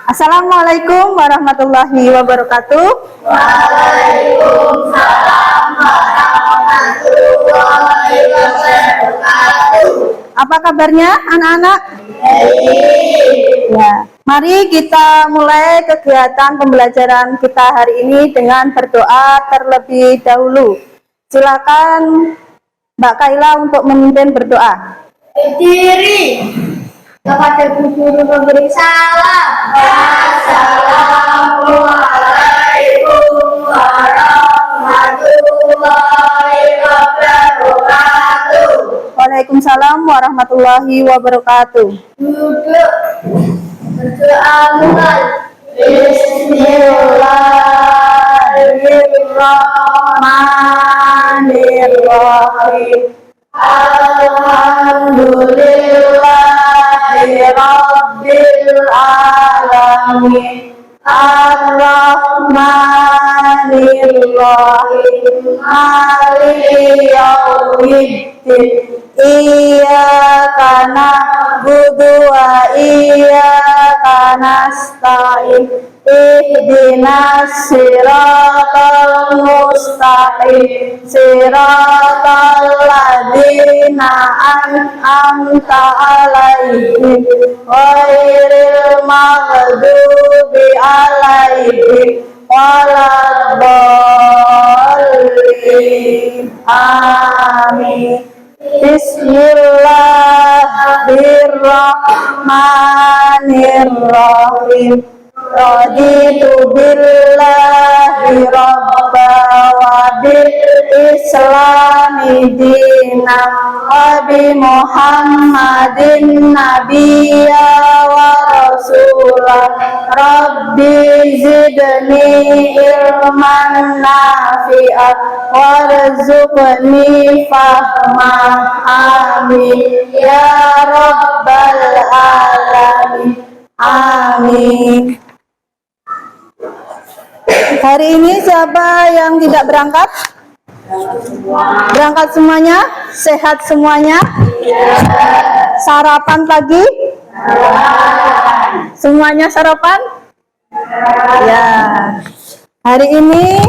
Assalamualaikum warahmatullahi wabarakatuh. Waalaikumsalam warahmatullahi wabarakatuh. Apa kabarnya anak-anak? Baik. Ya, mari kita mulai kegiatan pembelajaran kita hari ini dengan berdoa terlebih dahulu. Silakan Mbak Kaila untuk memimpin berdoa. Berdiri. Kepada guru memberi salam. Assalamualaikum warahmatullahi wabarakatuh. Waalaikumsalam warahmatullahi wabarakatuh. Duduk. Berdoa mulai. Bismillahirrahmanirrahim. Alhamdulillahirabbil alamin. Ar-Rahmanir-Rahim. Maliki yaumiddin. Iyyaka na'budu wa iyyaka nasta'in. Ihdinas siratal mustaqim. Siratal ladzina an'amta 'alaihim ghairil maghdubi 'alaihim waladdallin. Amin. Bismillahirrahmanirrahim. Raditu billahi rabba wa bil islami dina wa bi muhammadin nabiyya wa rasulah. Rabbi zidni ilman nafi'ah warzuqni fahma. Amin ya rabbal alamin. Amin. Hari ini siapa yang tidak berangkat? Berangkat semuanya? Sehat semuanya? Sarapan pagi? Semuanya sarapan? Ya. Hari ini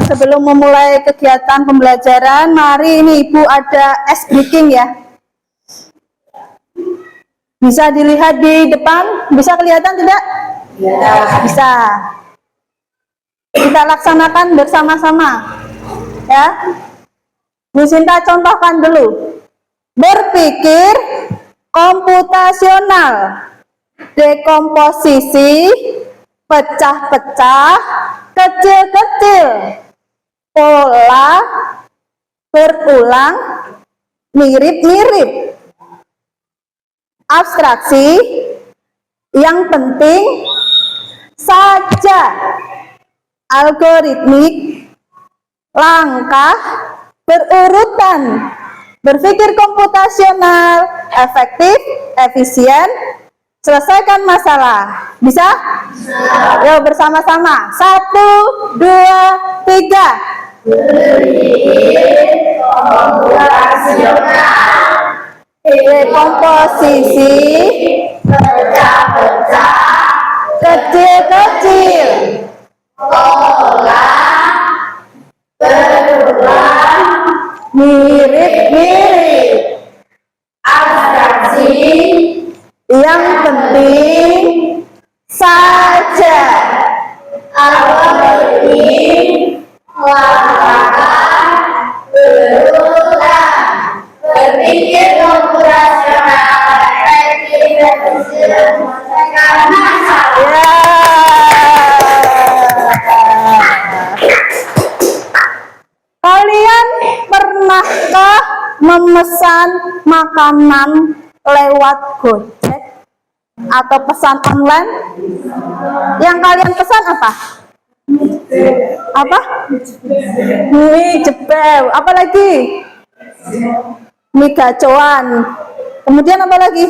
sebelum memulai kegiatan pembelajaran, mari ini Ibu ada ice breaking ya. Bisa dilihat di depan? Bisa kelihatan tidak? Ya. Bisa. Kita laksanakan bersama-sama. Ya. Bu Sinta contohkan dulu. Berpikir komputasional. Dekomposisi, pecah-pecah, kecil-kecil. Pola, berulang, mirip-mirip. Abstraksi, yang penting saja. Algoritmik, langkah berurutan. Berpikir komputasional, efektif, efisien, selesaikan masalah. Bisa? Yuk bersama-sama. 1, 2, 3. Berpikir komputasional. Dekomposisi, Pecah-pecah. kecil-kecil. Pola. Berulang. Mirip-mirip. Abstraksi. Yang penting saja. Algoritmik. Langkah berulang. Berpikir komputasional, efektif, efisien, menyelesaikan masalah. Ya. Kalian pernahkah memesan makanan lewat Gojek atau pesan online? Yang kalian pesan apa? Apa? Mie jebel. Apa lagi? Mie gacoan. Kemudian apa lagi?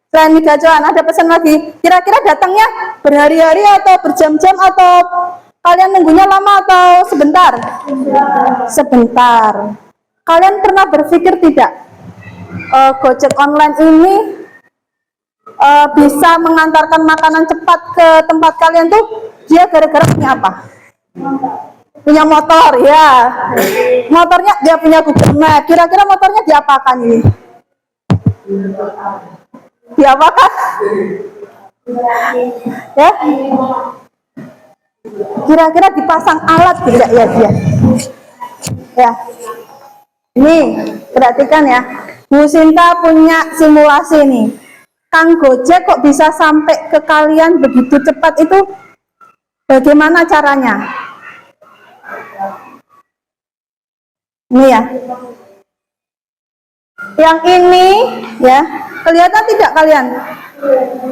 Selain mie gacoan, ada pesan lagi. Kira-kira datangnya berhari-hari atau berjam-jam atau kalian nunggunya lama atau sebentar? Sebentar. Kalian pernah berpikir tidak? Gojek online ini bisa mengantarkan makanan cepat ke tempat kalian tuh dia gara-gara punya apa? Punya motor ya. Motornya dia punya Google Map. Kira-kira motornya diapakan ini? Diapakan? Ya? Kira-kira dipasang alat tidak ya dia? Ya. Ini perhatikan ya. Bu Sinta punya simulasi nih. Kang Gojek kok bisa sampai ke kalian begitu cepat itu bagaimana caranya? Ini ya. Yang ini ya, kelihatan tidak kalian?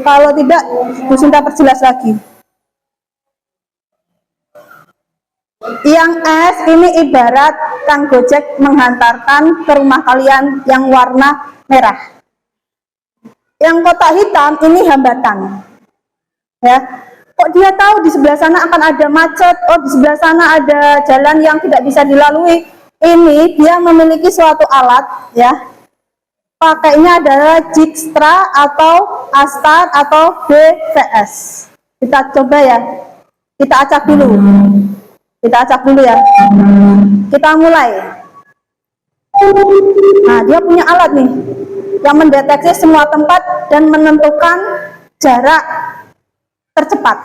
Kalau tidak, Bu Sinta perjelas lagi. Yang S ini ibarat Kang Gojek menghantarkan ke rumah kalian yang warna merah. Yang kotak hitam ini hambatan. Ya. Kok dia tahu di sebelah sana akan ada macet, oh di sebelah sana ada jalan yang tidak bisa dilalui. Ini dia memiliki suatu alat ya. Pakainya adalah Dijkstra atau Astar atau BVS. Kita coba ya. Kita acak dulu. Kita acak dulu ya. Kita mulai. Nah, dia punya alat nih yang mendeteksi semua tempat dan menentukan jarak tercepat.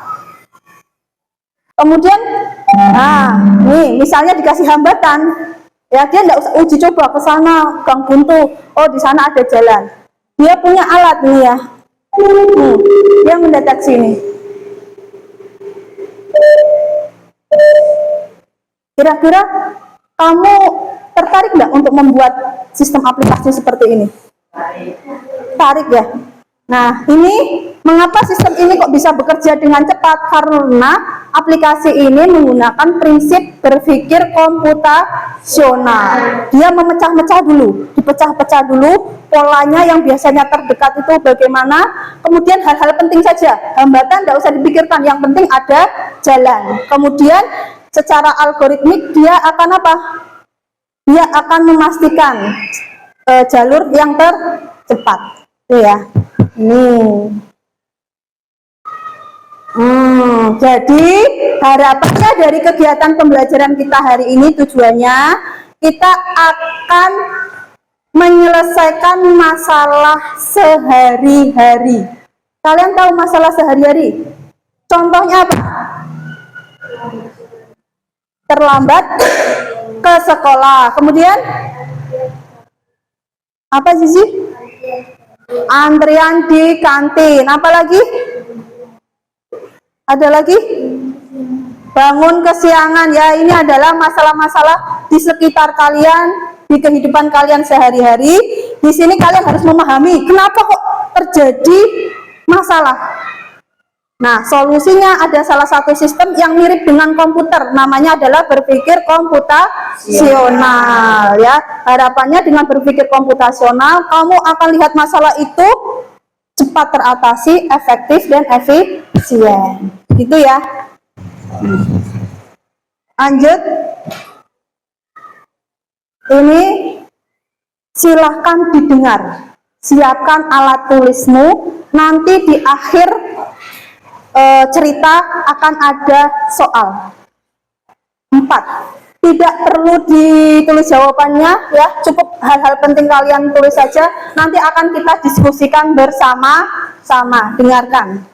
Kemudian, nah, nih misalnya dikasih hambatan, ya dia tidak usah uji coba ke sana gang buntu. Oh di sana ada jalan. Dia punya alat nih ya. Dia mendeteksi nih. Kira-kira kamu tertarik nggak untuk membuat sistem aplikasi seperti ini? Tarik ya. Nah, ini mengapa sistem ini kok bisa bekerja dengan cepat? Karena aplikasi ini menggunakan prinsip berpikir komputasional. Dia memecah-mecah dulu, dipecah-pecah dulu polanya yang biasanya terdekat itu bagaimana. Kemudian hal-hal penting saja, hambatan tidak usah dipikirkan, yang penting ada jalan. Kemudian secara algoritmik dia akan apa? Dia akan memastikan jalur yang tercepat. Itu ya. Jadi harapannya dari kegiatan pembelajaran kita hari ini tujuannya kita akan menyelesaikan masalah sehari-hari. Kalian tahu masalah sehari-hari? Contohnya apa? Terlambat ke sekolah. Kemudian apa sih? Antrian di kantin. Apalagi? Ada lagi? Bangun kesiangan. Ya, ini adalah masalah-masalah di sekitar kalian, di kehidupan kalian sehari-hari. Di sini kalian harus memahami kenapa kok terjadi masalah. Nah, solusinya ada salah satu sistem yang mirip dengan komputer, namanya adalah berpikir komputasional ya. Harapannya dengan berpikir komputasional, kamu akan lihat masalah itu cepat teratasi, efektif dan efisien. Gitu ya. Lanjut. Ini silahkan didengar. Siapkan alat tulismu, nanti di akhir cerita akan ada soal 4. Tidak perlu ditulis jawabannya ya, cukup hal-hal penting kalian tulis saja, nanti akan kita diskusikan bersama-sama. Dengarkan.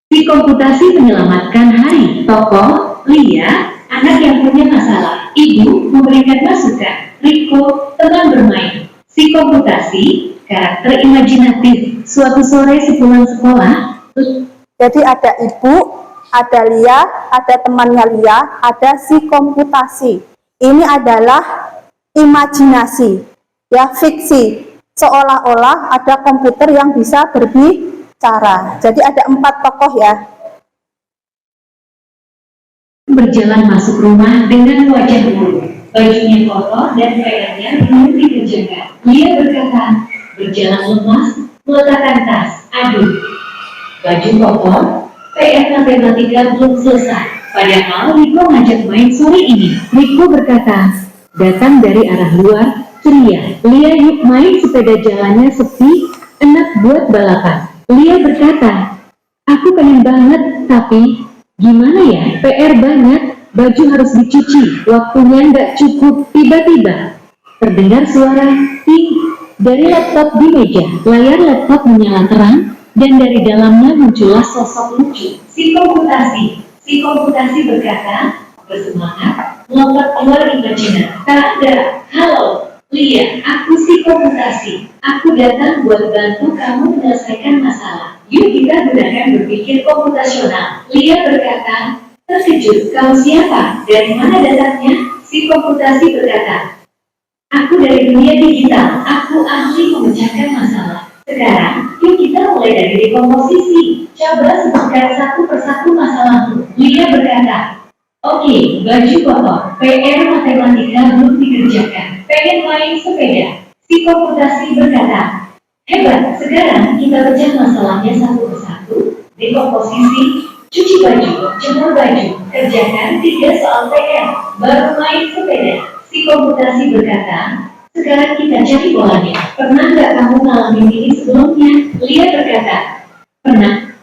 Si komputasi menyelamatkan hari. Tokoh, Lia, anak yang punya masalah. Ibu memberikan masukan. Riko, teman bermain. Si komputasi, karakter imajinatif. Suatu sore sepulang sekolah. Jadi ada ibu, ada Lia, ada temannya Lia, ada si komputasi. Ini adalah imajinasi, ya, fiksi. Seolah-olah ada komputer yang bisa berbicara. Jadi ada 4 tokoh ya. Berjalan masuk rumah dengan wajah buruk. Bajunya kotor dan pakaiannya belum dikerjakan. Dia berkata, berjalan lemas, meletakkan tas. Aduh, baju kotor, PR matematika belum selesai. Padahal Riko ngajak main sore ini. Riko berkata, datang dari arah luar, ceria. Lia, yuk main, sepeda jalannya sepi, enak buat balapan. Lia berkata, aku pengen banget, tapi gimana ya, PR banyak, baju harus dicuci, waktunya nggak cukup. Tiba-tiba terdengar suara ting dari laptop di meja. Layar laptop menyala terang, dan dari dalamnya muncullah sosok lucu. Si komputasi berkata, bersemangat, melompat keluar imajiner. Tak ada, halo, Lia, aku si komputasi. Aku datang buat bantu kamu menyelesaikan masalah. Yuk kita gunakan berpikir komputasional. Lia berkata, terkejut, kamu siapa? Dari mana datangnya? Si komputasi berkata, aku dari dunia digital, aku ahli memecahkan masalah. Sekarang, yuk kita mulai dari dekomposisi. Coba sebutkan satu persatu masalahmu. Lia berkata, oke, baju kotor, PR matematika belum dikerjakan, pengen main sepeda. Si komputasi berkata, hebat, sekarang kita pecah masalahnya satu persatu. Dekomposisi, cuci baju, jemur baju, kerjakan 3 soal PR, baru main sepeda. Si komputasi berkata, sekarang kita cari bolanya. Pernah nggak kamu ngalamin ini sebelumnya? Lia berkata, pernah.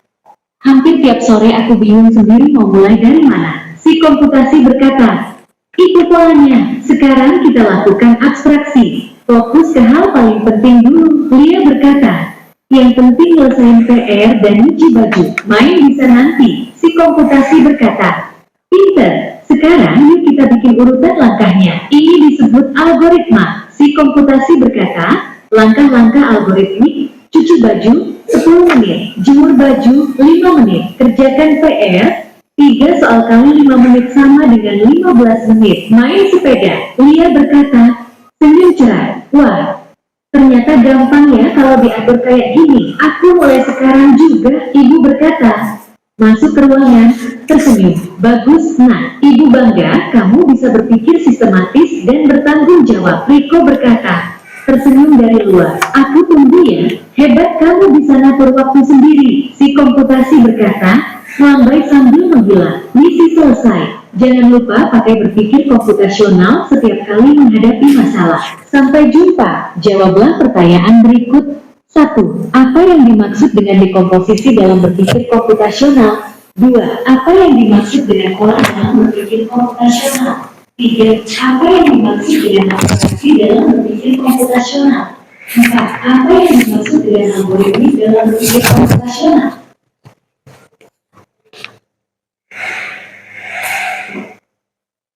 Hampir tiap sore aku bingung sendiri mau mulai dari mana. Si komputasi berkata, ikut polanya. Sekarang kita lakukan abstraksi. Fokus ke hal paling penting dulu. Lia berkata, yang penting nyelesain PR dan nyuci baju. Main bisa nanti. Si komputasi berkata, pinter. Sekarang yuk kita bikin urutan langkahnya. Ini disebut algoritma. Si komputasi berkata, langkah-langkah algoritmik, cuci baju 10 menit, jemur baju 5 menit, kerjakan PR 3 soal kali 5 menit sama dengan 15 menit, main sepeda. Lia berkata, senyum cerah. Wah, ternyata gampang ya kalau diatur kayak gini. Aku mulai sekarang juga. Ibu berkata, masuk ke ruangan, tersenyum. Bagus, nah, ibu bangga kamu bisa berpikir sistematis dan bertanggung jawab. Riko berkata, tersenyum dari luar. Aku tunggu ya, hebat kamu bisa ngatur waktu sendiri. Si komputasi berkata, lambai sambil menghilang. Misi selesai. Jangan lupa pakai berpikir komputasional setiap kali menghadapi masalah. Sampai jumpa. Jawablah pertanyaan berikut. 1. Apa yang dimaksud dengan dekomposisi dalam berpikir komputasional? 2. Apa yang dimaksud dengan pola dalam berpikir komputasional? 3. Apa yang dimaksud dengan abstraksi dalam berpikir komputasional? 4. Apa yang dimaksud dengan algoritmik dalam berpikir komputasional?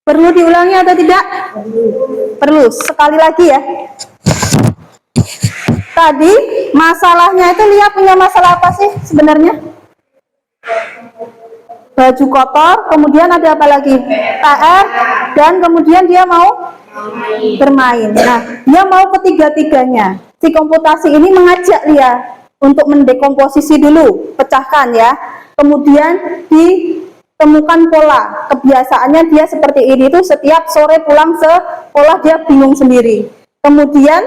Perlu diulangi atau tidak? Perlu. Sekali lagi ya. Tadi masalahnya itu Lia punya masalah apa sih sebenarnya? Baju kotor, kemudian ada apa lagi? PR, dan kemudian dia mau bermain. Nah, dia mau ketiga-tiganya. Si komputasi ini mengajak Lia untuk mendekomposisi dulu, pecahkan ya. Kemudian ditemukan pola. Kebiasaannya dia seperti ini tuh setiap sore pulang sekolah dia bingung sendiri. Kemudian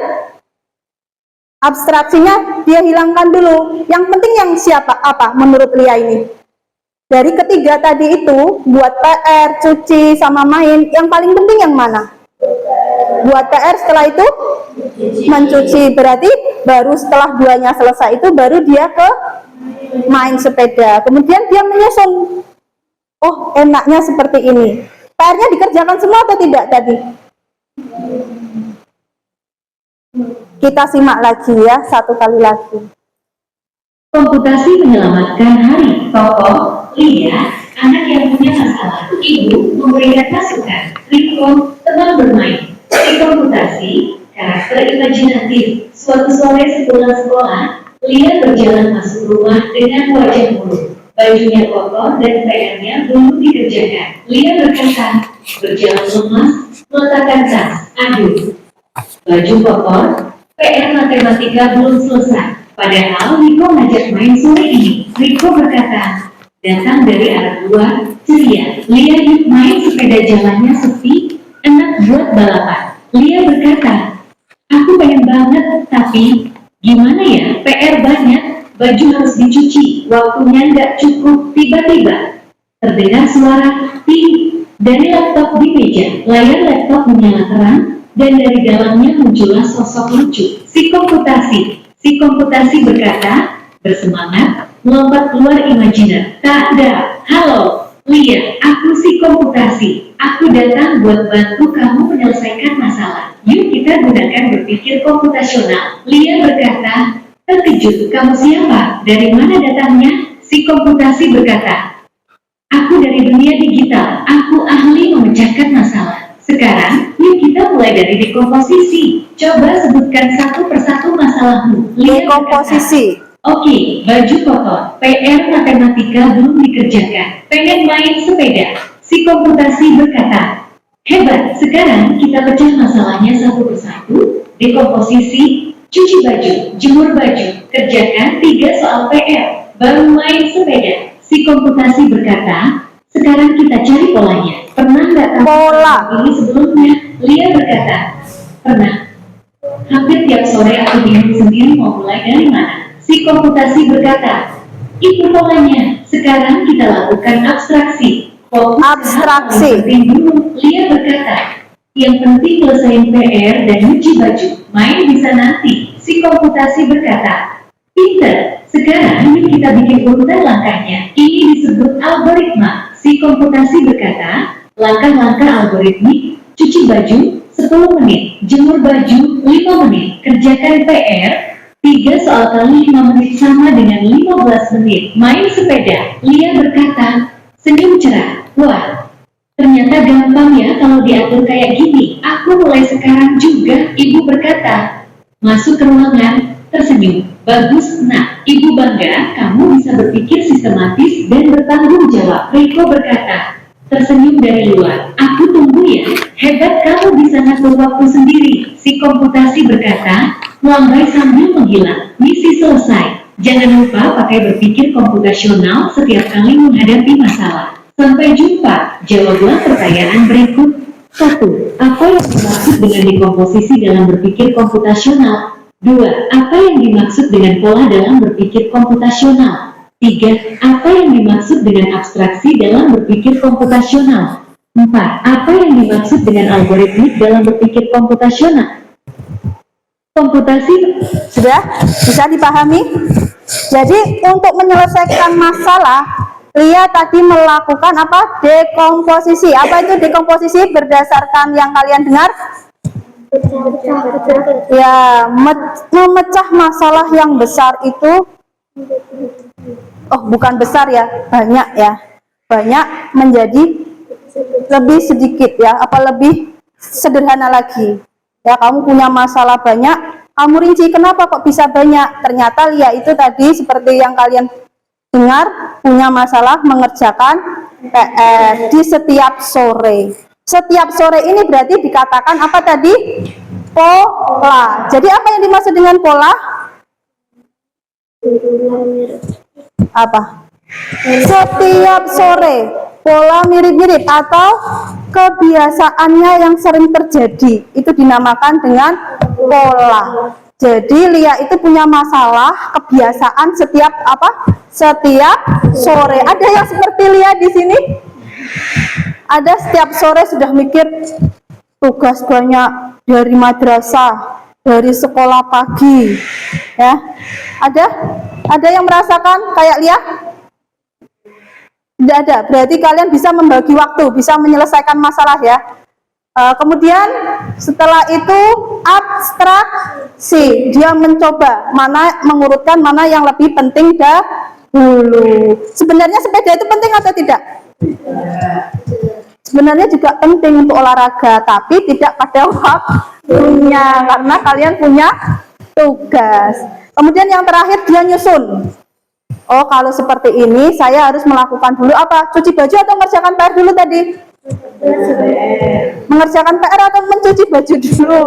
abstraksinya dia hilangkan dulu. Yang penting yang siapa? Apa menurut Lia ini? Dari ketiga tadi itu, buat PR, cuci, sama main, yang paling penting yang mana? Buat PR, setelah itu mencuci. Berarti baru setelah duanya selesai itu baru dia ke main sepeda. Kemudian dia menyusun, oh enaknya seperti ini. PR-nya dikerjakan semua atau tidak tadi? Kita simak lagi ya, satu kali lagi. Komputasi menyelamatkan hari. Tokoh, Lia, anak yang punya masalah. Ibu, memberikan masukan. Riko, teman bermain. Si komputasi, karakter imajinatif. Suatu sore sepulang sekolah, Lia berjalan masuk rumah dengan wajah murung. Bajunya kotor dan PR-nya belum dikerjakan. Lia berkata, berjalan lemas, meletakkan tas. Aduh, baju kotor, PR matematika belum selesai. Padahal Riko ngajak main sore ini. Riko berkata, datang dari arah luar, ceria. Lia, yuk main, sepeda jalannya sepi, enak buat balapan. Lia berkata, aku pengen banget, tapi gimana ya, PR banyak, baju harus dicuci, waktunya nggak cukup. Tiba-tiba terdengar suara ting dari laptop di meja. Layar laptop menyala terang, dan dari dalamnya muncullah sosok lucu. Si komputasi berkata, bersemangat, melompat keluar imajiner. Tak ada. Halo, Lia, aku si komputasi. Aku datang buat bantu kamu menyelesaikan masalah. Yuk kita gunakan berpikir komputasional. Lia berkata, terkejut. Kamu siapa? Dari mana datangnya? Si komputasi berkata, aku dari dunia digital. Aku ahli memecahkan masalah. Sekarang, yuk kita mulai dari dekomposisi. Coba sebutkan satu persatu masalahmu. Lia berkata, Dekomposisi. oke, baju kotor, PR matematika belum dikerjakan, pengen main sepeda. Si komputasi berkata, hebat, sekarang kita pecah masalahnya satu persatu. Dekomposisi, cuci baju, jemur baju, kerjakan 3 soal PR, baru main sepeda. Si komputasi berkata, sekarang kita cari polanya. Pernah nggak kamu Pola. ini sebelumnya? Lia berkata, pernah. Hampir tiap sore aku bingung sendiri mau mulai dari mana. Si komputasi berkata, itu polanya. Sekarang kita lakukan abstraksi. Fokus Abstraksi. ke hal paling penting dulu. Lia berkata, yang penting selesaiin PR dan nyuci baju. Main bisa nanti. Si komputasi berkata, pinter. Sekarang yuk kita bikin urutan langkahnya. Ini disebut algoritma. Si komputasi berkata, langkah-langkah algoritmik, cuci baju 10 menit, jemur baju 5 menit, kerjakan PR 3 soal kali 5 menit sama dengan 15 menit, main sepeda. Lia berkata, senyum cerah. Wah, ternyata gampang ya kalau diatur kayak gini. Aku mulai sekarang juga. Ibu berkata, masuk ke ruangan, tersenyum. Bagus, nak. Ibu bangga, kamu bisa berpikir sistematis dan bertanggung jawab. Riko berkata, tersenyum dari luar. Aku tunggu ya. Hebat, kamu bisa ngatur waktu sendiri. Si komputasi berkata, melambai sambil menghilang. Misi selesai. Jangan lupa pakai berpikir komputasional setiap kali menghadapi masalah. Sampai jumpa. Jawablah pertanyaan berikut. 1. Apa yang dimaksud dengan dekomposisi dalam berpikir komputasional? 2. Apa yang dimaksud dengan pola dalam berpikir komputasional? 3. Apa yang dimaksud dengan abstraksi dalam berpikir komputasional? 4. Apa yang dimaksud dengan algoritmik dalam berpikir komputasional? Komputasi Sudah bisa dipahami? Jadi untuk menyelesaikan masalah, Lia tadi melakukan apa? Dekomposisi. Apa itu dekomposisi berdasarkan yang kalian dengar? Ya, memecah masalah yang besar itu, oh bukan besar ya, banyak ya, banyak menjadi lebih sedikit ya, apa lebih sederhana lagi. Ya, kamu punya masalah banyak, kamu rinci kenapa kok bisa banyak? Ternyata Lia itu tadi seperti yang kalian dengar, punya masalah mengerjakan PR di setiap sore. Setiap sore ini berarti dikatakan apa tadi? Pola. Jadi apa yang dimaksud dengan pola? Apa? Setiap sore. Pola mirip-mirip atau kebiasaannya yang sering terjadi. Itu dinamakan dengan pola. Jadi Lia itu punya masalah kebiasaan setiap apa? Setiap sore. Ada yang seperti Lia di sini? Ada setiap sore sudah mikir tugas banyak dari madrasah, dari sekolah pagi, ya. Ada yang merasakan kayak Lia? Tidak ada. Berarti kalian bisa membagi waktu, bisa menyelesaikan masalah ya. Kemudian setelah itu abstraksi, dia mencoba mengurutkan mana yang lebih penting dahulu. Sebenarnya sepeda itu penting atau tidak? Sebenarnya juga penting untuk olahraga, tapi tidak pada waktunya karena kalian punya tugas. Kemudian yang terakhir dia nyusun. Oh, kalau seperti ini saya harus melakukan dulu apa? Cuci baju atau mengerjakan PR dulu tadi? Mengerjakan PR atau mencuci baju dulu?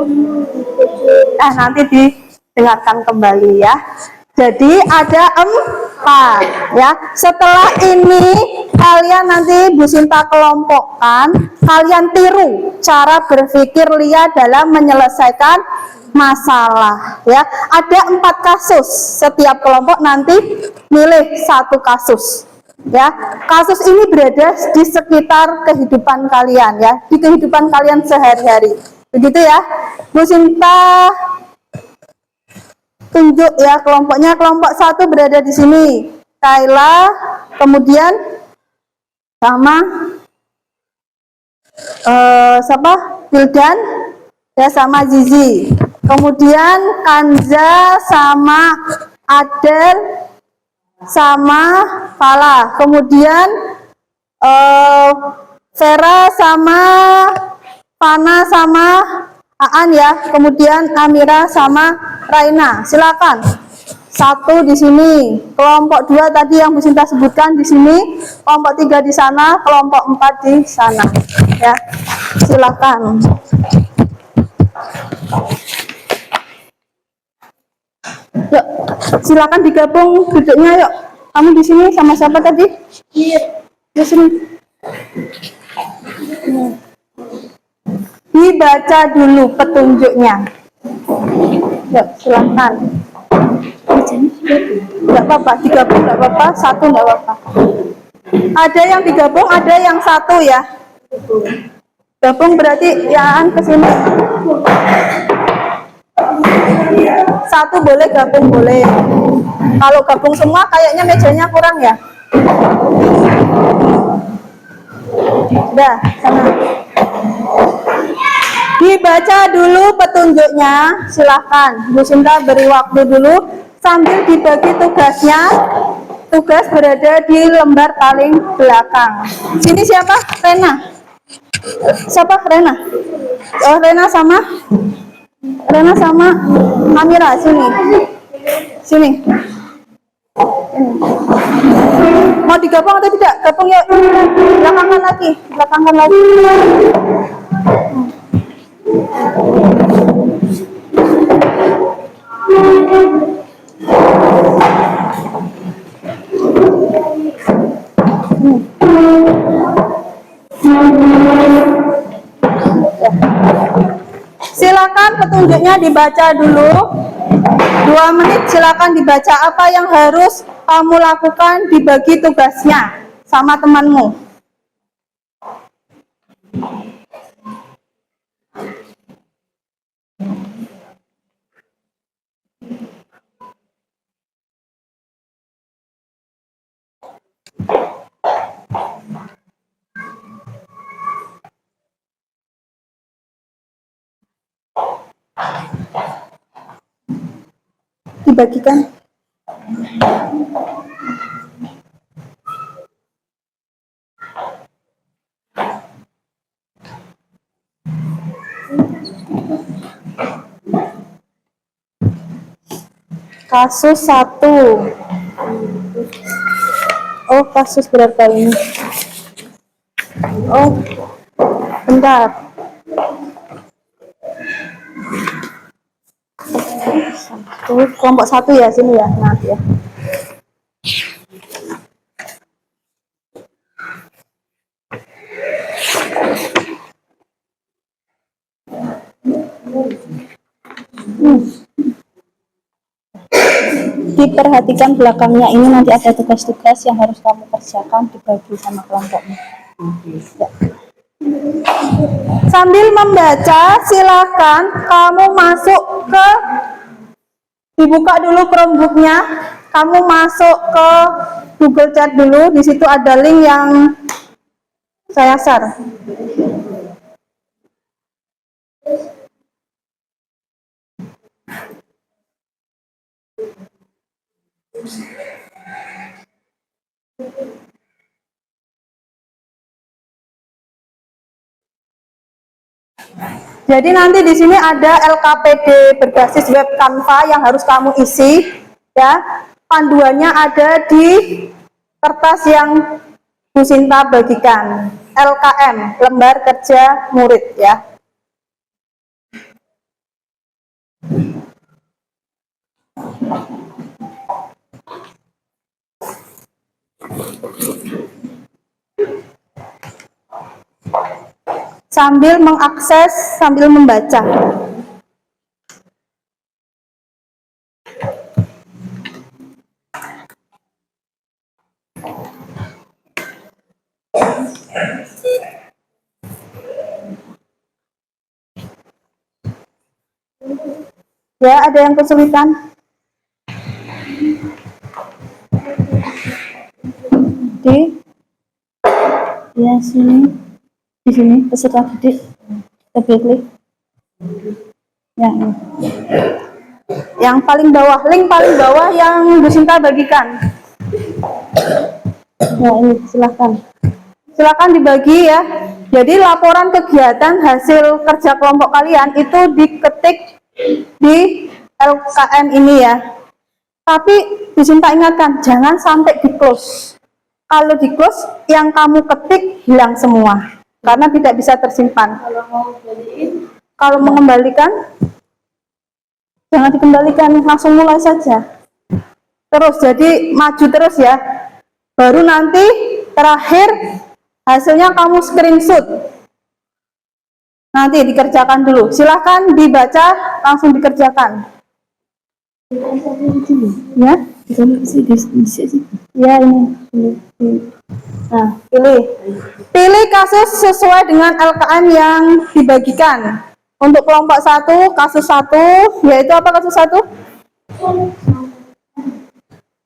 Nanti didengarkan kembali ya. Jadi ada 4 ya. Setelah ini kalian nanti Bu Sinta kelompokkan, kalian tiru cara berpikir Lia dalam menyelesaikan masalah ya. Ada 4 kasus, setiap kelompok nanti milih 1 kasus ya. Kasus ini berada di sekitar kehidupan kalian ya, di kehidupan kalian sehari-hari, begitu ya. Bu Sinta tunjuk ya kelompoknya. Kelompok 1 berada di sini, Kayla, kemudian sama siapa? Wildan ya, sama Zizi. Kemudian Kanza sama Adel sama Fala. Kemudian Vera sama Fana sama Aan ya. Kemudian Amira sama Raina. Silakan. 1 di sini. Kelompok 2 tadi yang Bu Sinta sebutkan di sini. Kelompok 3 di sana. Kelompok 4 di sana. Ya. Silakan. Yuk, silakan digabung duduknya yuk. Kamu di sini sama siapa tadi? Di sini. Dibaca dulu petunjuknya. Yuk, silakan. Enggak apa-apa, digabung enggak apa-apa, 1 enggak apa-apa. Ada yang digabung, ada yang 1 ya. Gabung berarti Yaan ke sini. 1 boleh, gabung boleh. Kalau gabung semua kayaknya mejanya kurang ya. Udah, sana. Dibaca dulu petunjuknya, silahkan. Bu Sinta beri waktu dulu sambil dibagi tugasnya. Tugas berada di lembar paling belakang. Sini siapa? Rena. Siapa? Rena. Oh, Rena sama Amira. Sini. Sini. Mau digabung atau tidak? Gabung yuk. Belakangkan lagi. Silakan petunjuknya dibaca dulu. 2 menit silakan dibaca apa yang harus kamu lakukan, dibagi tugasnya sama temanmu. Dibagikan. Kasus 1. Oh, kasus berapa ini? Oh, bentar. Kelompok 1 ya, sini ya, nanti ya. Diperhatikan belakangnya, ini nanti ada tugas-tugas yang harus kamu kerjakan, dibagi sama kelompoknya. Ya. Sambil membaca, silakan kamu masuk ke, dibuka dulu Chromebook-nya, kamu masuk ke Google Chat dulu. Di situ ada link yang saya share. Jadi nanti di sini ada LKPD berbasis web Canva yang harus kamu isi, ya. Panduannya ada di kertas yang Bu Sinta bagikan. LKM, lembar kerja murid, ya. Sambil mengakses, sambil membaca. Ya, ada yang kesulitan? Di ya sini, di sini peserta didik, double klik yang ini. Yang paling bawah, link paling bawah yang Bu Sinta bagikan. Ya ini, silakan dibagi ya. Jadi laporan kegiatan hasil kerja kelompok kalian itu diketik di LKM ini ya. Tapi Bu Sinta ingatkan, jangan sampai di close. Kalau di close, yang kamu ketik hilang semua karena tidak bisa tersimpan. Kalau mengembalikan, jangan dikembalikan, langsung mulai saja. Terus, jadi maju terus ya. Baru nanti terakhir hasilnya kamu screenshot. Nanti dikerjakan dulu. Silahkan dibaca, langsung dikerjakan. Ya, ya ini. Nah, pilih kasus sesuai dengan LKM yang dibagikan. Untuk kelompok 1, kasus 1, yaitu apa kasus 1?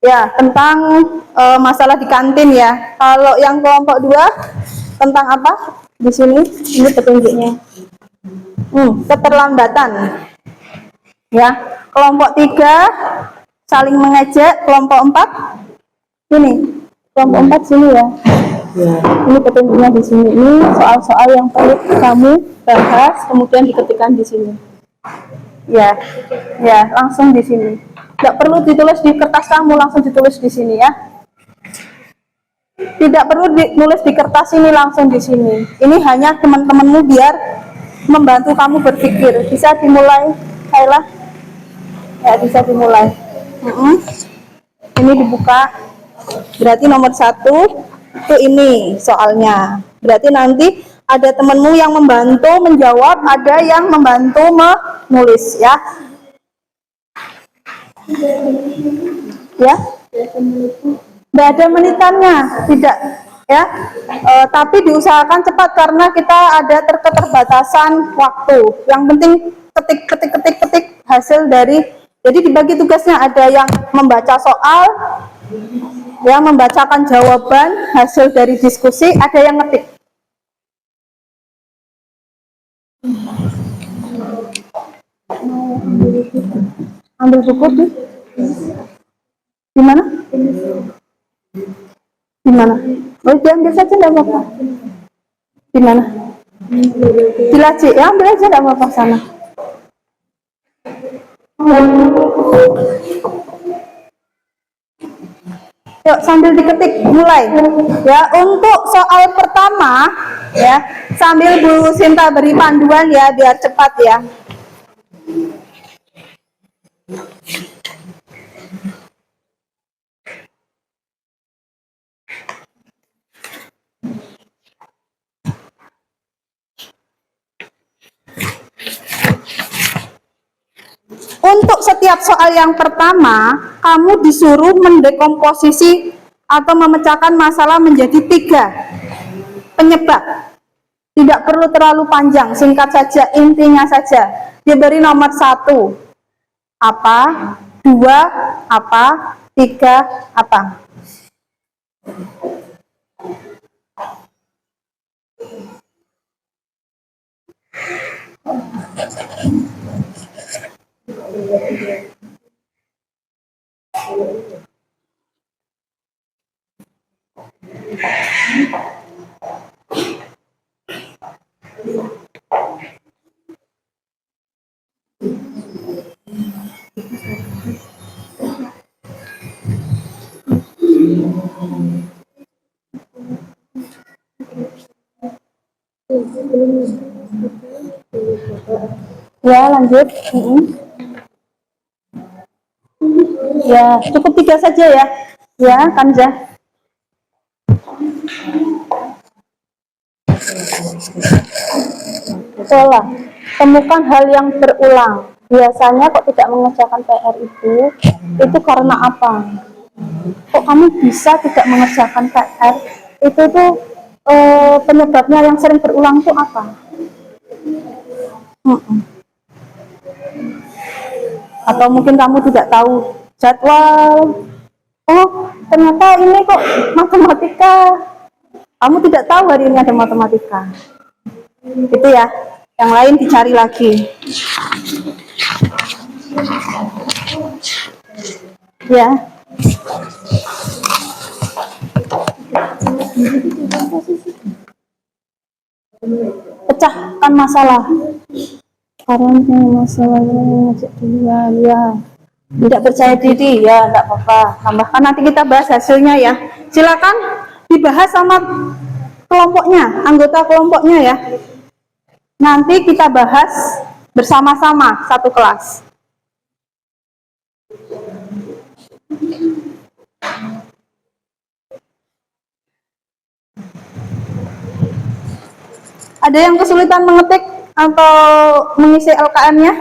Ya, tentang masalah di kantin ya. Kalau yang kelompok 2 tentang apa? Di sini ini petunjuknya. Keterlambatan. Ya, kelompok 3 saling mengejek, kelompok 4 ini. Kelompok 4 sini ya. Ini petunjuknya di sini. Ini soal-soal yang perlu kamu bahas, kemudian diketikkan di sini. Ya, langsung di sini. Tidak perlu ditulis di kertas kamu, langsung ditulis di sini ya. Tidak perlu ditulis di kertas ini, langsung di sini. Ini hanya teman-temanmu biar membantu kamu berpikir. Bisa dimulai, Kayla? Ya, bisa dimulai. Ini dibuka. Berarti nomor 1 itu ini soalnya. Berarti nanti ada temanmu yang membantu menjawab, ada yang membantu menulis ya. Ya, tidak ada menitannya, tidak ya. Tapi diusahakan cepat karena kita ada keterbatasan waktu. Yang penting ketik hasil dari. Jadi dibagi tugasnya, ada yang membaca soal, yang membacakan jawaban hasil dari diskusi, ada yang ngetik. Ambil buku di mana? Di mana? Oh, diambil saja, tidak apa-apa. Di mana? Di laci, ya ambil aja, tidak apa-apa sana. Yuk, sambil diketik, mulai. Ya, untuk soal pertama, ya, sambil Bu Sinta beri panduan ya, biar cepat ya. Untuk setiap soal yang pertama, kamu disuruh mendekomposisi atau memecahkan masalah menjadi 3 penyebab. Tidak perlu terlalu panjang, singkat saja, intinya saja. Diberi nomor 1, apa, 2, apa, 3, apa. Ya, lanjut. Ya, cukup 3 saja ya. Ya, Kanza. Pola. Temukan hal yang berulang. Biasanya kok tidak mengerjakan PR itu karena apa? Kok kamu bisa tidak mengerjakan PR? Itu tuh penyebabnya yang sering berulang itu apa? Atau mungkin kamu tidak tahu jadwal. Oh, ternyata ini kok matematika. Kamu tidak tahu hari ini ada matematika. Itu ya. Yang lain dicari lagi. Ya. Pecahkan masalah. Karena masalahnya ngajak duluan ya. Tidak percaya diri ya, enggak apa-apa. Tambahkan nanti kita bahas hasilnya ya. Silakan dibahas sama kelompoknya, anggota kelompoknya ya. Nanti kita bahas bersama-sama satu kelas. Ada yang kesulitan mengetik atau mengisi LKM-nya?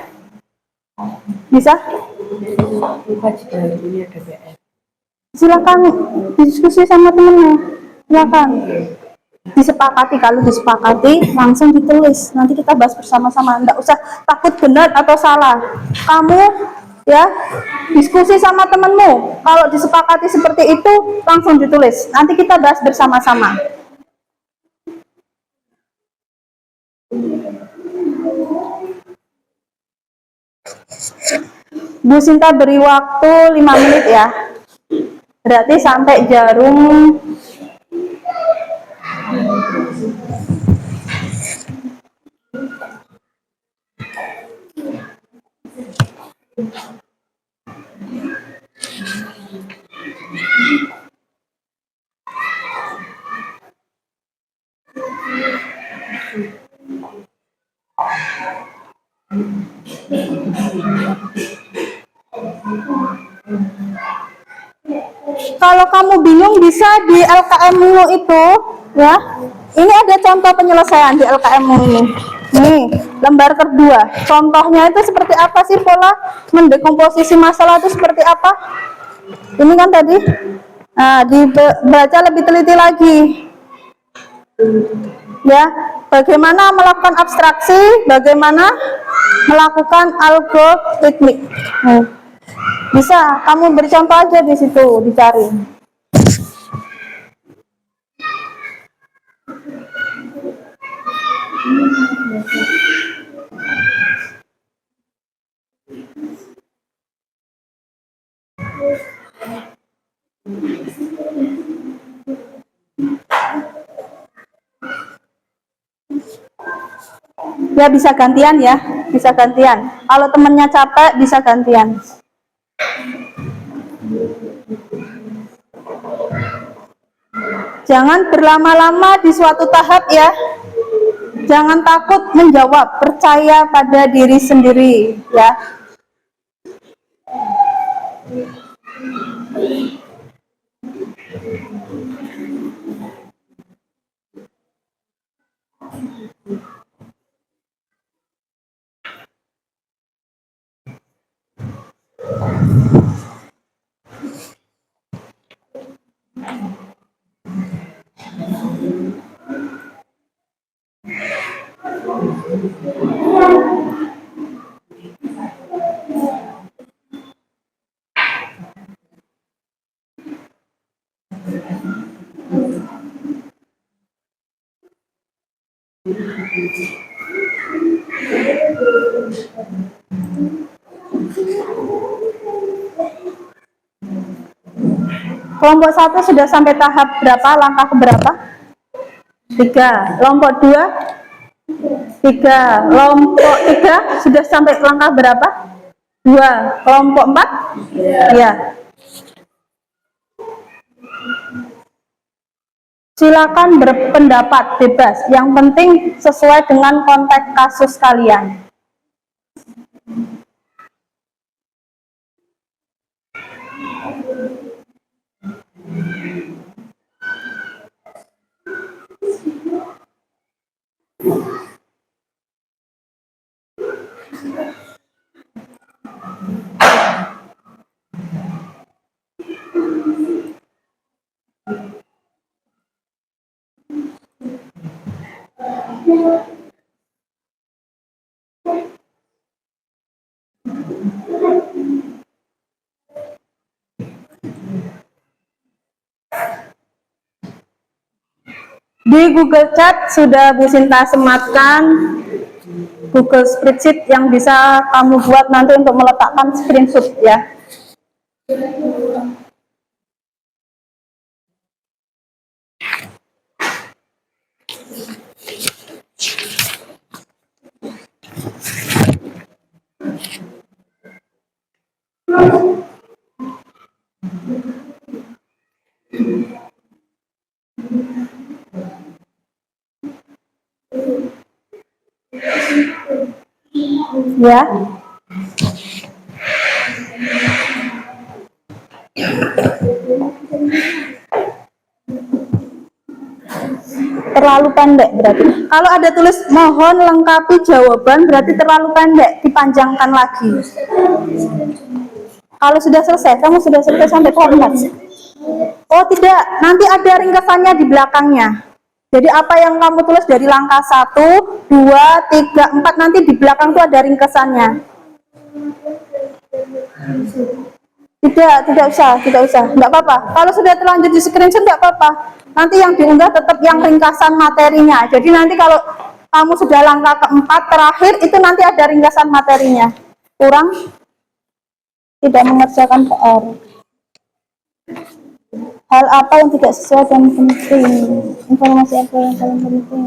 Bisa? Silakan diskusi sama temennya. Silakan. Disepakati, kalau disepakati langsung ditulis. Nanti kita bahas bersama-sama. Enggak usah takut benar atau salah. Kamu ya diskusi sama temenmu. Kalau disepakati seperti itu langsung ditulis. Nanti kita bahas bersama-sama. Bu Sinta beri waktu 5 menit ya. Berarti sampai jarum kalau kamu bingung bisa di LKM-mu itu ya. Ini ada contoh penyelesaian di LKM-mu ini. Nih, lembar kedua. Contohnya itu seperti apa sih pola mendekomposisi masalah itu seperti apa? Ini kan tadi. Nah, dibaca lebih teliti lagi. Ya, bagaimana melakukan abstraksi, bagaimana melakukan algoritmik. Bisa, kamu beri contoh aja di situ, dicari. Ya bisa gantian ya, bisa gantian. Kalau temennya capek bisa gantian. Jangan berlama-lama di suatu tahap ya. Jangan takut menjawab, percaya pada diri sendiri ya. Kelompok 1 sudah sampai tahap berapa? Langkah keberapa? 3. Kelompok 2? 3. Kelompok 3 sudah sampai langkah berapa? 2. Kelompok 4? Ya. Silakan berpendapat bebas. Yang penting sesuai dengan konteks kasus kalian. Di Google Chat sudah Bu Sinta sematkan Google Spreadsheet yang bisa kamu buat nanti untuk meletakkan screenshot ya. Ya. Terlalu pendek berarti. Kalau ada tulis mohon lengkapi jawaban berarti terlalu pendek, dipanjangkan lagi. Kalau sudah selesai, kamu sudah selesai sampai format. Oh tidak, nanti ada ringkasannya di belakangnya. Jadi apa yang kamu tulis dari langkah 1, 2, 3, 4 nanti di belakang itu ada ringkasannya. Tidak usah, enggak apa-apa. Kalau sudah terlanjur di screenshot enggak apa-apa. Nanti yang diunggah tetap yang ringkasan materinya. Jadi nanti kalau kamu sudah langkah keempat terakhir itu nanti ada ringkasan materinya. Kurang tidak mengerjakan PR. Hal apa yang tidak sesuai dan penting? Informasi apa yang paling penting?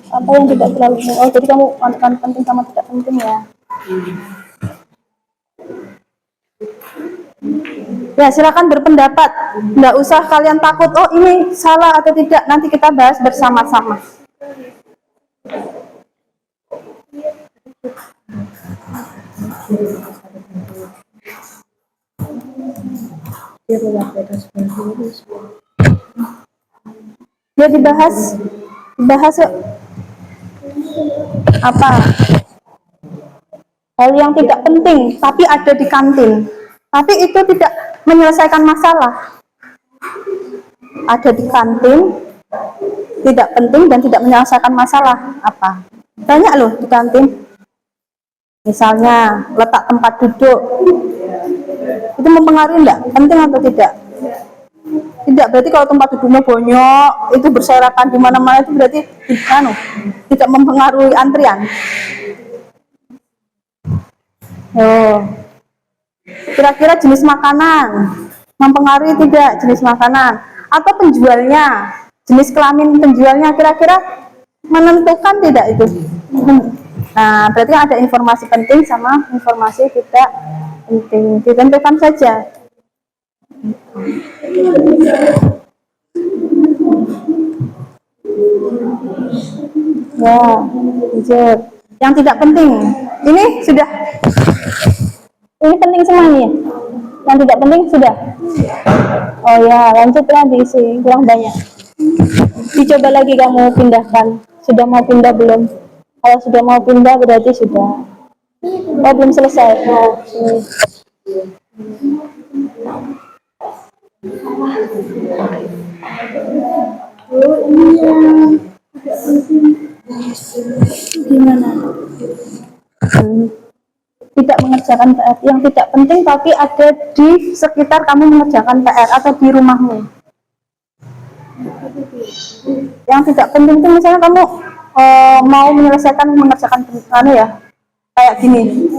Apa yang tidak terlalu penting? Oh, jadi kamu menentukan penting sama tidak penting ya? Ya, silakan berpendapat. Nggak usah kalian takut, oh ini salah atau tidak. Nanti kita bahas bersama-sama. Ya dibahas yuk. Apa? Hal yang tidak penting, tapi ada di kantin. Tapi itu tidak menyelesaikan masalah. Ada di kantin, tidak penting dan tidak menyelesaikan masalah. Apa? Banyak loh di kantin. Misalnya letak tempat duduk. Itu mempengaruhi enggak? Penting atau tidak? Tidak, berarti kalau tempat duduknya banyak, itu berserakan di mana-mana itu berarti tidak mempengaruhi antrian. Kira-kira jenis makanan mempengaruhi tidak jenis makanan? Atau penjualnya, jenis kelamin penjualnya kira-kira menentukan tidak itu? Nah, berarti ada informasi penting sama informasi tidak penting. Ditentukan saja. Ya, lanjut. Yang tidak penting. Ini sudah. Ini penting semua ini. Yang tidak penting sudah. Oh ya, lanjut ya diisi kurang banyak. Dicoba lagi kamu pindahkan. Sudah mau pindah belum? Kalau sudah mau pindah berarti sudah. Oh, belum selesai. Oh, gimana? Tidak mengerjakan PR yang tidak penting tapi ada di sekitar kamu mengerjakan PR atau di rumahmu. Yang tidak penting itu misalnya kamu mau mengerjakan ya kayak gini,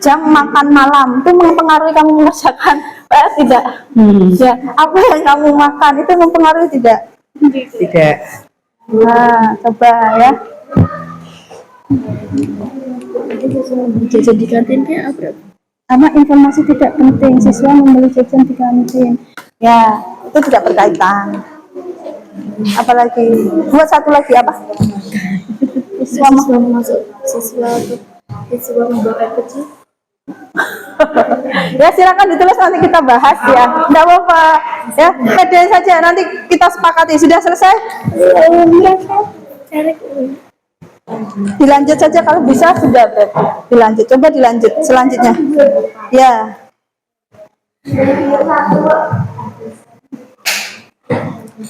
jam makan malam itu mempengaruhi kamu mengerjakan PR tidak? Ya, apa yang kamu makan itu mempengaruhi tidak? Tidak. Nah, coba ya. Jajan di kantin kayak apa? Sama informasi tidak penting, siswa membeli jajan di kantin. Ya, itu tidak berkaitan. Apalagi, buat satu lagi apa? Siswa masuk, siswa membawa air kecil. Ya silakan ditulis nanti kita bahas ya. Tidak apa-apa. Ya, pede saja nanti kita sepakati. Sudah selesai? Dilanjut saja kalau bisa sudah berarti. Dilanjut, coba dilanjut selanjutnya. Ya.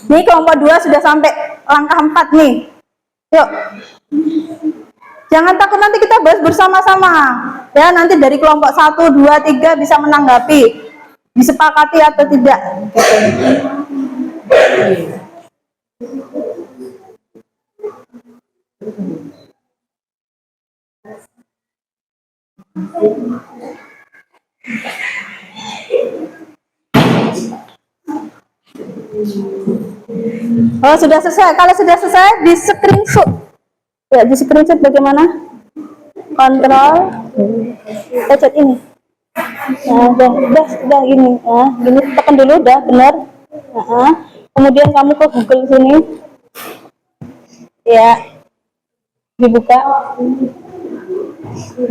Nih kelompok 2 sudah sampai langkah 4 nih. Yuk. Jangan takut nanti kita bahas bersama-sama. Ya, nanti dari kelompok 1, 2, 3 bisa menanggapi, disepakati atau tidak. Oh, sudah selesai. Kalau sudah selesai, di screenshot. Ya, di screenshot bagaimana? Kontrol. Pencet ini. Nah, udah gini. Nah, gini tekan dulu, udah benar. Nah, kemudian kamu ke Google sini. Ya, dibuka.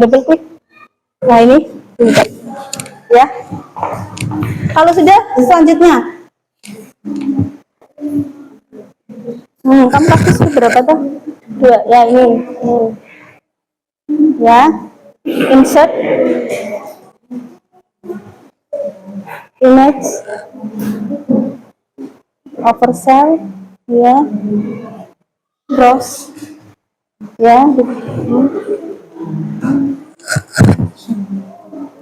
Double klik. Nah, ini dibuka. Ya. Kalau sudah, selanjutnya. Kamu praktis berapa tuh? 2. Ya, ini. Ya. Insert image, oversell, ya, browse, ya.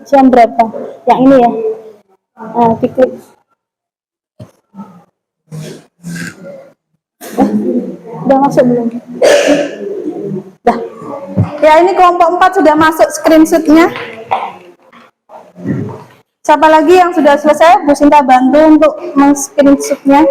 Jam berapa? Yang ini ya. Nah, diklik. Udah masuk belum? Dah. Ya, ini kelompok 4 sudah masuk screenshotnya. Siapa lagi yang sudah selesai? Bu Sinta bantu untuk men-screenshotnya.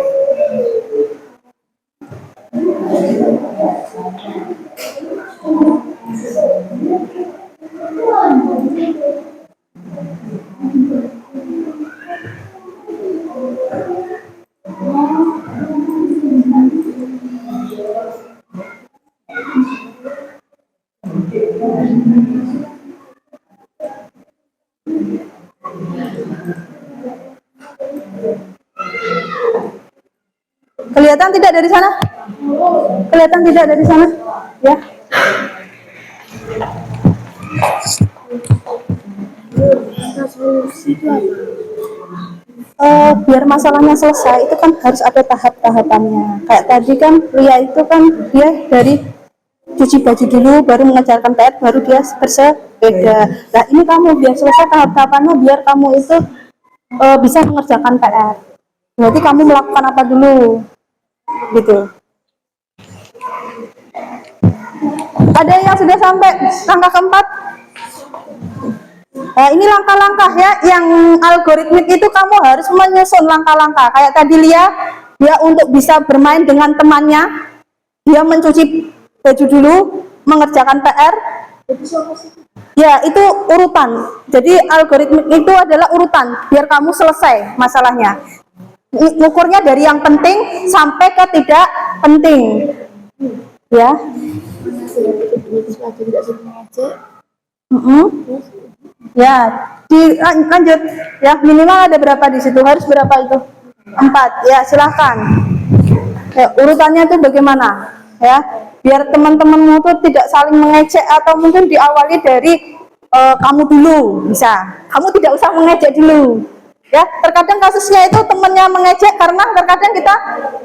Kelihatan tidak dari sana? Kelihatan tidak dari sana? Ya. Biar masalahnya selesai itu kan harus ada tahap-tahapannya. Kayak tadi kan Lia itu kan dia dari cuci baju dulu, baru mengerjakan PR, baru dia bersepeda. Nah, ini kamu biar selesai tahap-tahapannya, biar kamu itu bisa mengerjakan PR. Berarti kamu melakukan apa dulu? Gitu. Ada yang sudah sampai langkah keempat? Ini langkah-langkah ya, yang algoritmik itu kamu harus menyusun langkah-langkah. Kayak tadi dia untuk bisa bermain dengan temannya, dia mencuci baju dulu, mengerjakan PR. Ya, itu urutan. Jadi algoritmik itu adalah urutan, biar kamu selesai masalahnya. Ukurnya dari yang penting sampai ke tidak penting. Ya. Ya, lanjut. Ya, minimal ada berapa di situ? Harus berapa itu? 4. Ya, silahkan. Ya, urutannya itu bagaimana? Ya, biar teman-temanmu tuh tidak saling mengejek, atau mungkin diawali dari kamu dulu, bisa. Kamu tidak usah mengejek dulu. Ya, terkadang kasusnya itu temannya mengejek karena terkadang kita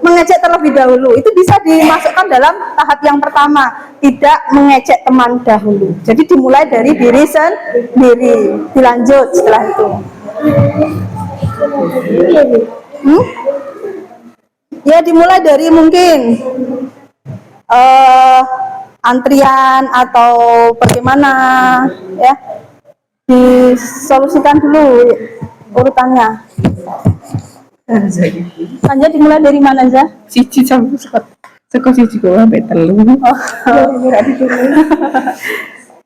mengejek terlebih dahulu. Itu bisa dimasukkan dalam tahap yang pertama, tidak mengejek teman dahulu. Jadi dimulai dari diri sendiri, dilanjut setelah itu. Ya, dimulai dari mungkin antrian atau bagaimana, ya, disolusikan dulu urutannya. Lanjut dimulai dari mana aja? Siji sampai seko siji kok sampai 3.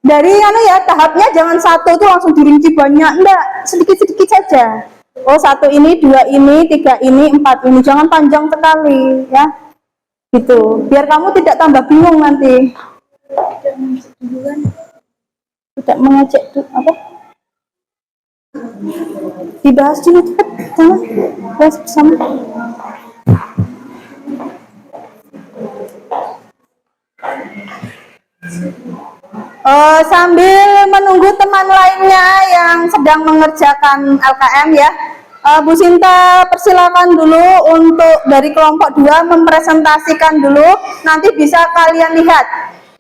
Dari ya, tahapnya jangan satu tuh langsung dirinci banyak, enggak, sedikit-sedikit saja. Oh, 1 ini, 2 ini, 3 ini, 4 ini, jangan panjang sekali, ya. Gitu, biar kamu tidak tambah bingung nanti. Tidak mengejek tuh apa? Dibahas dulu cepat, jangan bahas bersama. Sambil menunggu teman lainnya yang sedang mengerjakan LKM, ya, Bu Sinta persilakan dulu untuk dari kelompok 2 mempresentasikan dulu, nanti bisa kalian lihat,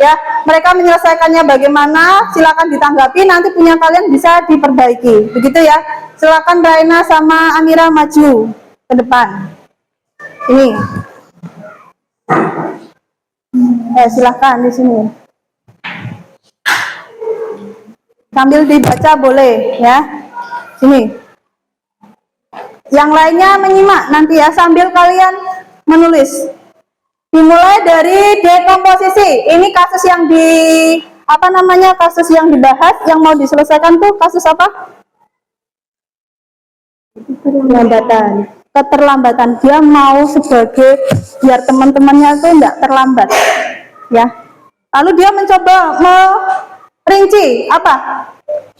Ya, mereka menyelesaikannya bagaimana? Silakan ditanggapi. Nanti punya kalian bisa diperbaiki. Begitu ya. Silakan Raina sama Amira maju ke depan. Ini. Silakan di sini. Sambil dibaca boleh ya. Sini. Yang lainnya menyimak nanti ya sambil kalian menulis. Dimulai dari dekomposisi. Ini kasus yang kasus yang dibahas, yang mau diselesaikan tuh kasus apa? Keterlambatan. Dia mau sebagai biar teman-temannya tuh enggak terlambat. Ya. Lalu dia mencoba merinci apa?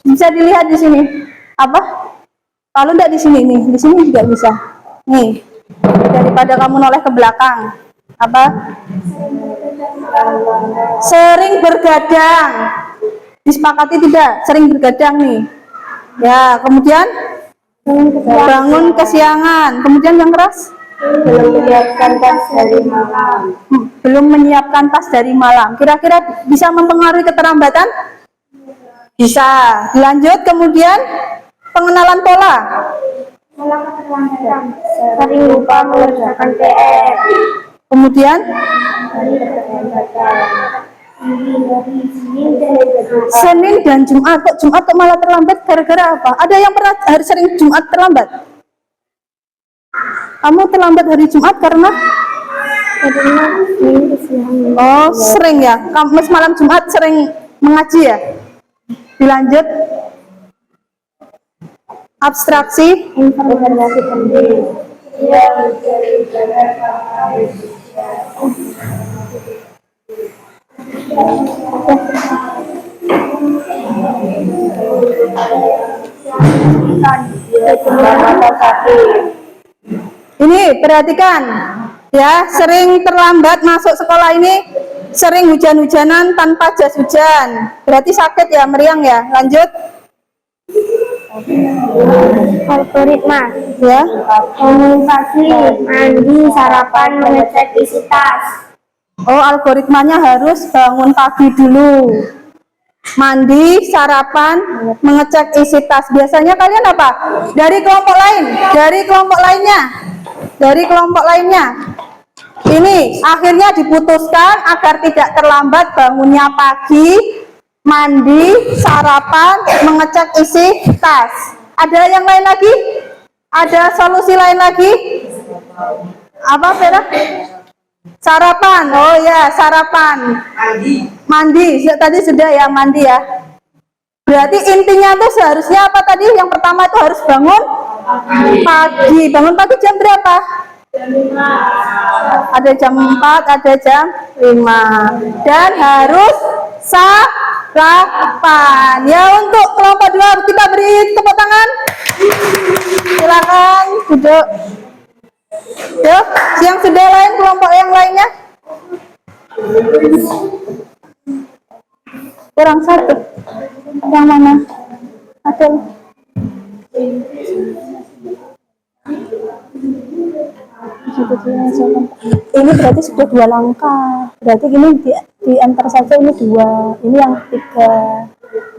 Bisa dilihat di sini. Apa? Kalau enggak di sini nih, di sini juga bisa. Nih. Daripada kamu noleh ke belakang. Apa? Sering bergadang. Disepakati tidak? Sering bergadang nih. Ya, kemudian bangun kesiangan. Kemudian yang keras? Belum menyiapkan tas dari malam. Belum menyiapkan tas dari malam. Kira-kira bisa mempengaruhi keterlambatan? Bisa. Lanjut, kemudian pengenalan pola. Pola keterlambatan. Sering lupa mengerjakan PR. Kemudian Senin dan Jumat. Kok Jumat kok malah terlambat? Gara-gara apa? Ada yang pernah hari sering Jumat terlambat? Kamu terlambat hari Jumat karena? Oh, sering ya. Kamu malam Jumat sering mengaji ya? Dilanjut. Abstraksi. Informasi penting. Ini perhatikan ya, sering terlambat masuk sekolah ini, sering hujan-hujanan tanpa jas hujan, berarti sakit ya, meriang ya. Lanjut. Algoritma. Ya. Komunikasi, mandi, sarapan, mengecek isi tas. Oh, algoritmanya harus bangun pagi dulu, mandi, sarapan, mengecek isi tas. Biasanya kalian apa? Dari kelompok lain, dari kelompok lainnya, dari kelompok lainnya. Ini akhirnya diputuskan agar tidak terlambat bangunnya pagi, mandi, sarapan, mengecek isi tas. Ada yang lain lagi? Ada solusi lain lagi? Apa, Vera? Sarapan. Oh ya, sarapan. Mandi. Tadi sudah ya, mandi ya. Berarti intinya tuh seharusnya apa tadi? Yang pertama itu harus bangun pagi. Bangun pagi jam berapa? Ada jam 4, ada jam 5. Dan harus sarapan. Ya, untuk kelompok 2 kita beri tepuk tangan. Silakan duduk. Yuk, yang sudah lain, kelompok yang lainnya. Kurang satu. Yang mana? Ada. Ini berarti sudah 2 langkah. Berarti ini di enter saja, ini 2. Ini yang 3.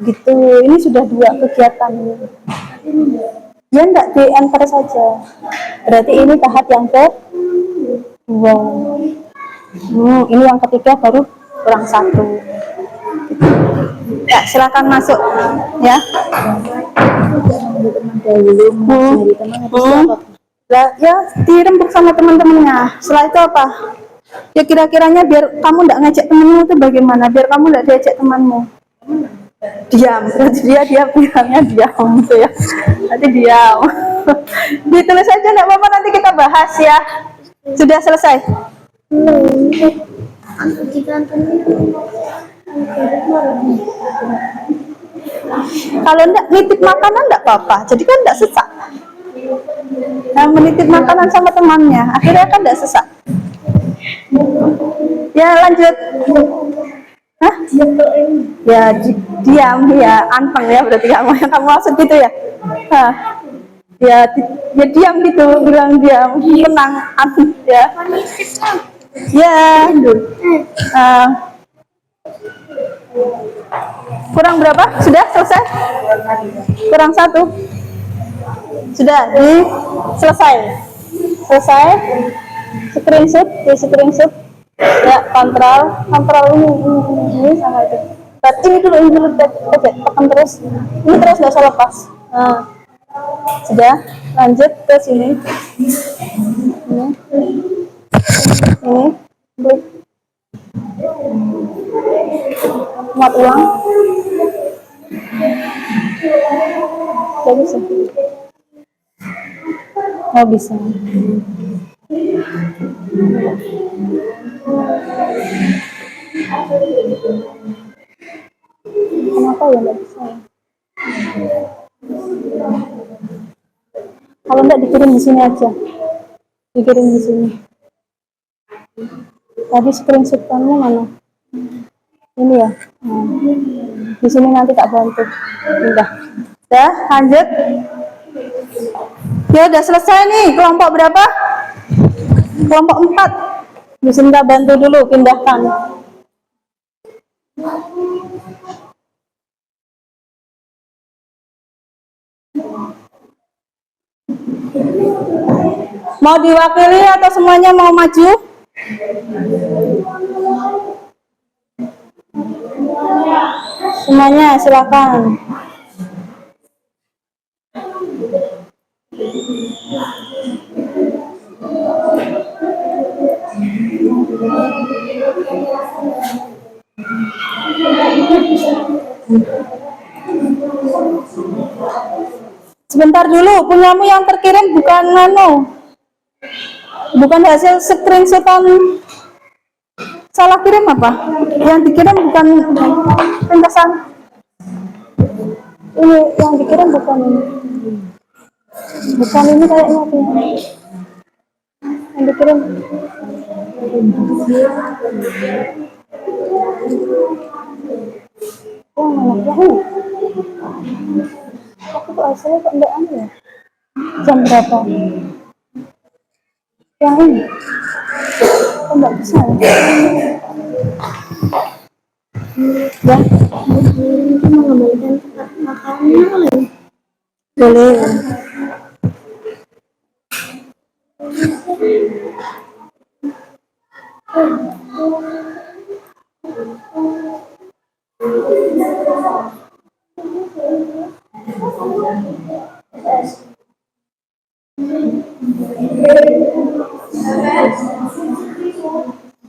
Gitu. Ini sudah 2 kegiatan ini. Ya enggak, di enter saja. Berarti ini tahap yang ke-2. Ini yang ketiga baru kurang 1. Ya, silakan masuk ya. Ya, dirembuk sama teman-temannya. Setelah itu apa? Ya kira-kiranya biar kamu enggak ngajak temanmu itu bagaimana? Biar kamu enggak diajak temanmu. Diam, berarti dia bilangnya diam gitu ya. Nanti diam. Ditulis aja enggak apa-apa, nanti kita bahas ya. Sudah selesai? Kalau enggak nitip makanan enggak apa-apa. Jadi kan enggak sesak. Yang menitip makanan sama temannya, akhirnya kan enggak sesak. Ya, lanjut. Hah? Ya, diam ya, anteng ya, berarti kamu maksud gitu ya. Hah. Ya diam gitu, bilang diam, tenang, anteng ya. Ya. Kurang berapa? Sudah selesai? Kurang 1. Sudah selesai. Selesai. Screenshot, di screenshot. Ya, kontrol ini sama itu. Ini dulu tekan terus. Ini terus nggak usah lepas. Nah, sudah. Lanjut ke sini. Ini. Muat ulang. Gak bisa. Nggak bisa. Kenapa ya nggak bisa? Kalau nggak dikirim di sini aja. Dikirim di sini. Tadi screenshot kamu mana? Ini ya. Di sini nanti tak bantu. Udah. Lanjut. Ya udah selesai nih. Kelompok berapa? Kelompok 4. Di sini tak bantu dulu, pindahkan. Mau diwakili atau semuanya mau maju? Semuanya silakan. Sebentar dulu, punyamu yang terkirim bukan bukan hasil screenshotan. Salah kirim apa? Yang dikirim bukan ringkasan. Ini yang dikirim bukan ini. Bukan ini kayaknya apa ya? Yang dikirim. Oh, mana? Yang ini. Aku tuh hasilnya kok enggak ya? Jam berapa? Yang ini. Kok enggak bisa ya? Ya. Itu mengembalikan makanannya boleh? Boleh.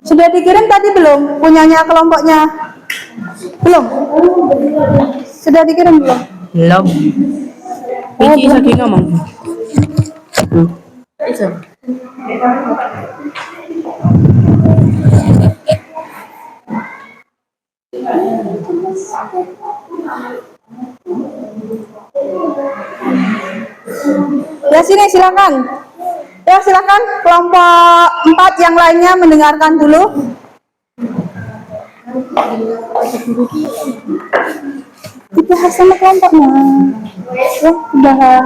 Sudah dikirim tadi belum? Punyanya kelompoknya? Belum? Sudah dikirim belum? Belum. Iki lagi ngomong. Iso. Ya sini silakan. Ya silakan kelompok 4 yang lainnya mendengarkan dulu. Dibahas sama kelompoknya. Ya dibahas.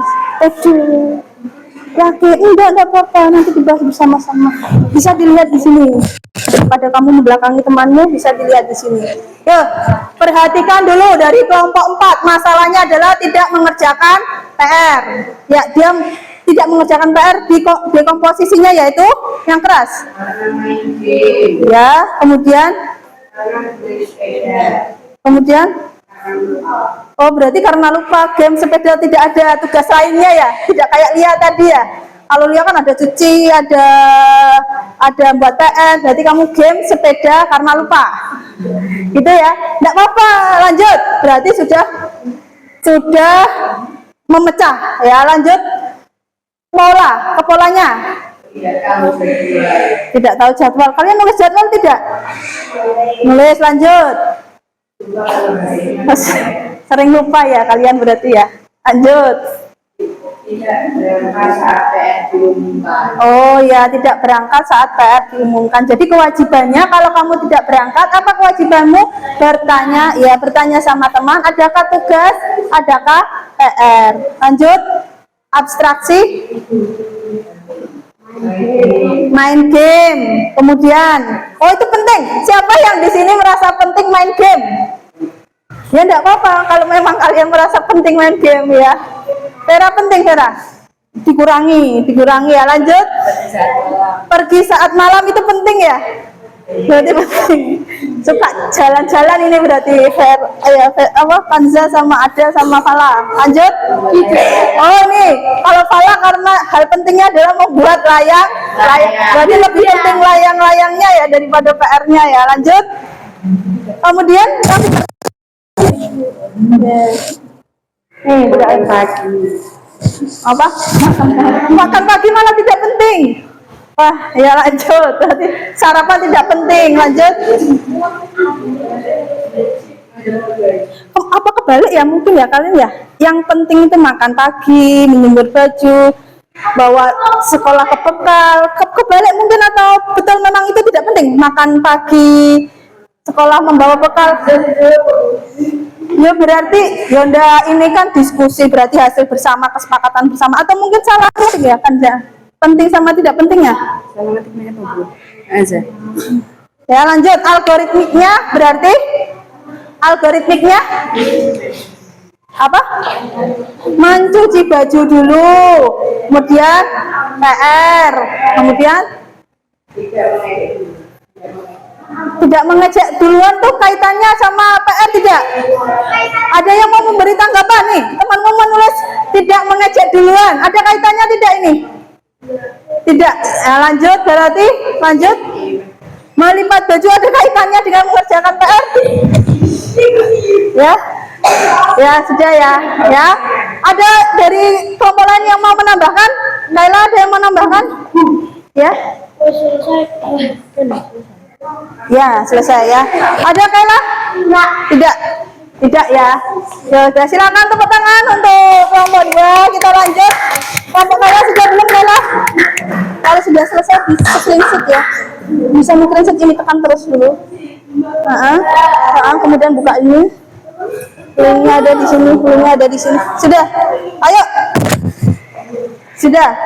Laki enggak apa-apa, nanti dibahas bersama-sama. Bisa dilihat di sini. Pada kamu membelakangi temanmu bisa dilihat di sini. Yuk, perhatikan dulu dari kelompok 4. Masalahnya adalah tidak mengerjakan PR. Ya, dia tidak mengerjakan PR di komposisinya yaitu yang keras. Ya, kemudian oh berarti karena lupa game sepeda tidak ada tugas lainnya ya, tidak kayak Lia tadi ya. Kalau Lia kan ada cuci, ada buat PR, berarti kamu game sepeda karena lupa gitu ya. Tidak apa-apa, lanjut, berarti sudah memecah ya. Lanjut ke polanya. Tidak tahu jadwal. Kalian nulis jadwal tidak? Nulis, lanjut. Sering lupa ya kalian berarti ya. Lanjut. Oh ya, tidak berangkat saat PR diumumkan. Jadi kewajibannya kalau kamu tidak berangkat, apa kewajibanmu? Bertanya sama teman, adakah tugas, adakah PR. Lanjut. Abstraksi. Main game. Kemudian Oh itu penting. Siapa yang di sini merasa penting main game? Ya enggak apa-apa kalau memang kalian merasa penting main game ya. Vera penting Vera. Dikurangi ya. Lanjut. Pergi saat malam itu penting ya. Berarti penting. Suka jalan-jalan ini berarti Kanza sama Ada sama Fala. Lanjut. Oh nih, kalau Fala karena hal pentingnya adalah membuat layang. Berarti lebih penting layang-layangnya ya daripada PR-nya ya. Lanjut. Kemudian nih udah pagi. Apa? Makan pagi malah tidak penting. Wah, ya lanjut. Berarti sarapan tidak penting. Lanjut. Apa kebalik ya mungkin ya kalian ya? Yang penting itu makan pagi, menjemur baju, bawa sekolah ke bekal. Kebalik mungkin atau betul memang itu tidak penting? Makan pagi, sekolah membawa bekal. Ya berarti Yonda ini kan diskusi berarti hasil bersama, kesepakatan bersama, atau mungkin salah ya kan ya? Penting sama tidak penting ya? Aja. Ya lanjut, algoritmiknya berarti algoritmiknya apa? Mencuci baju dulu, kemudian PR, kemudian tidak mengecek duluan tuh kaitannya sama PR tidak? Ada yang mau memberi tanggapan nih? Teman-teman menulis tidak mengecek duluan, ada kaitannya tidak ini? Tidak. Lanjut berarti lanjut. Melipat baju ada kaitannya dengan mengerjakan PR? Ya. Ya sudah ya. Ya. Ada dari kelompok lain yang mau menambahkan? Naila ada yang mau menambahkan? Ya. Ya selesai ya. Ada Kaila? Tidak. Tidak ya. Ya sudah silakan tepuk tangan untuk kelompok 2. Kita lanjut. Kelompok Kaila sudah belum Kaila? Kalau sudah selesai bisa screenshot ya. Bisa screenshot ini, tekan terus dulu. Kemudian buka ini. Linknya ada di sini, linknya ada di sini. Sudah. Ayo.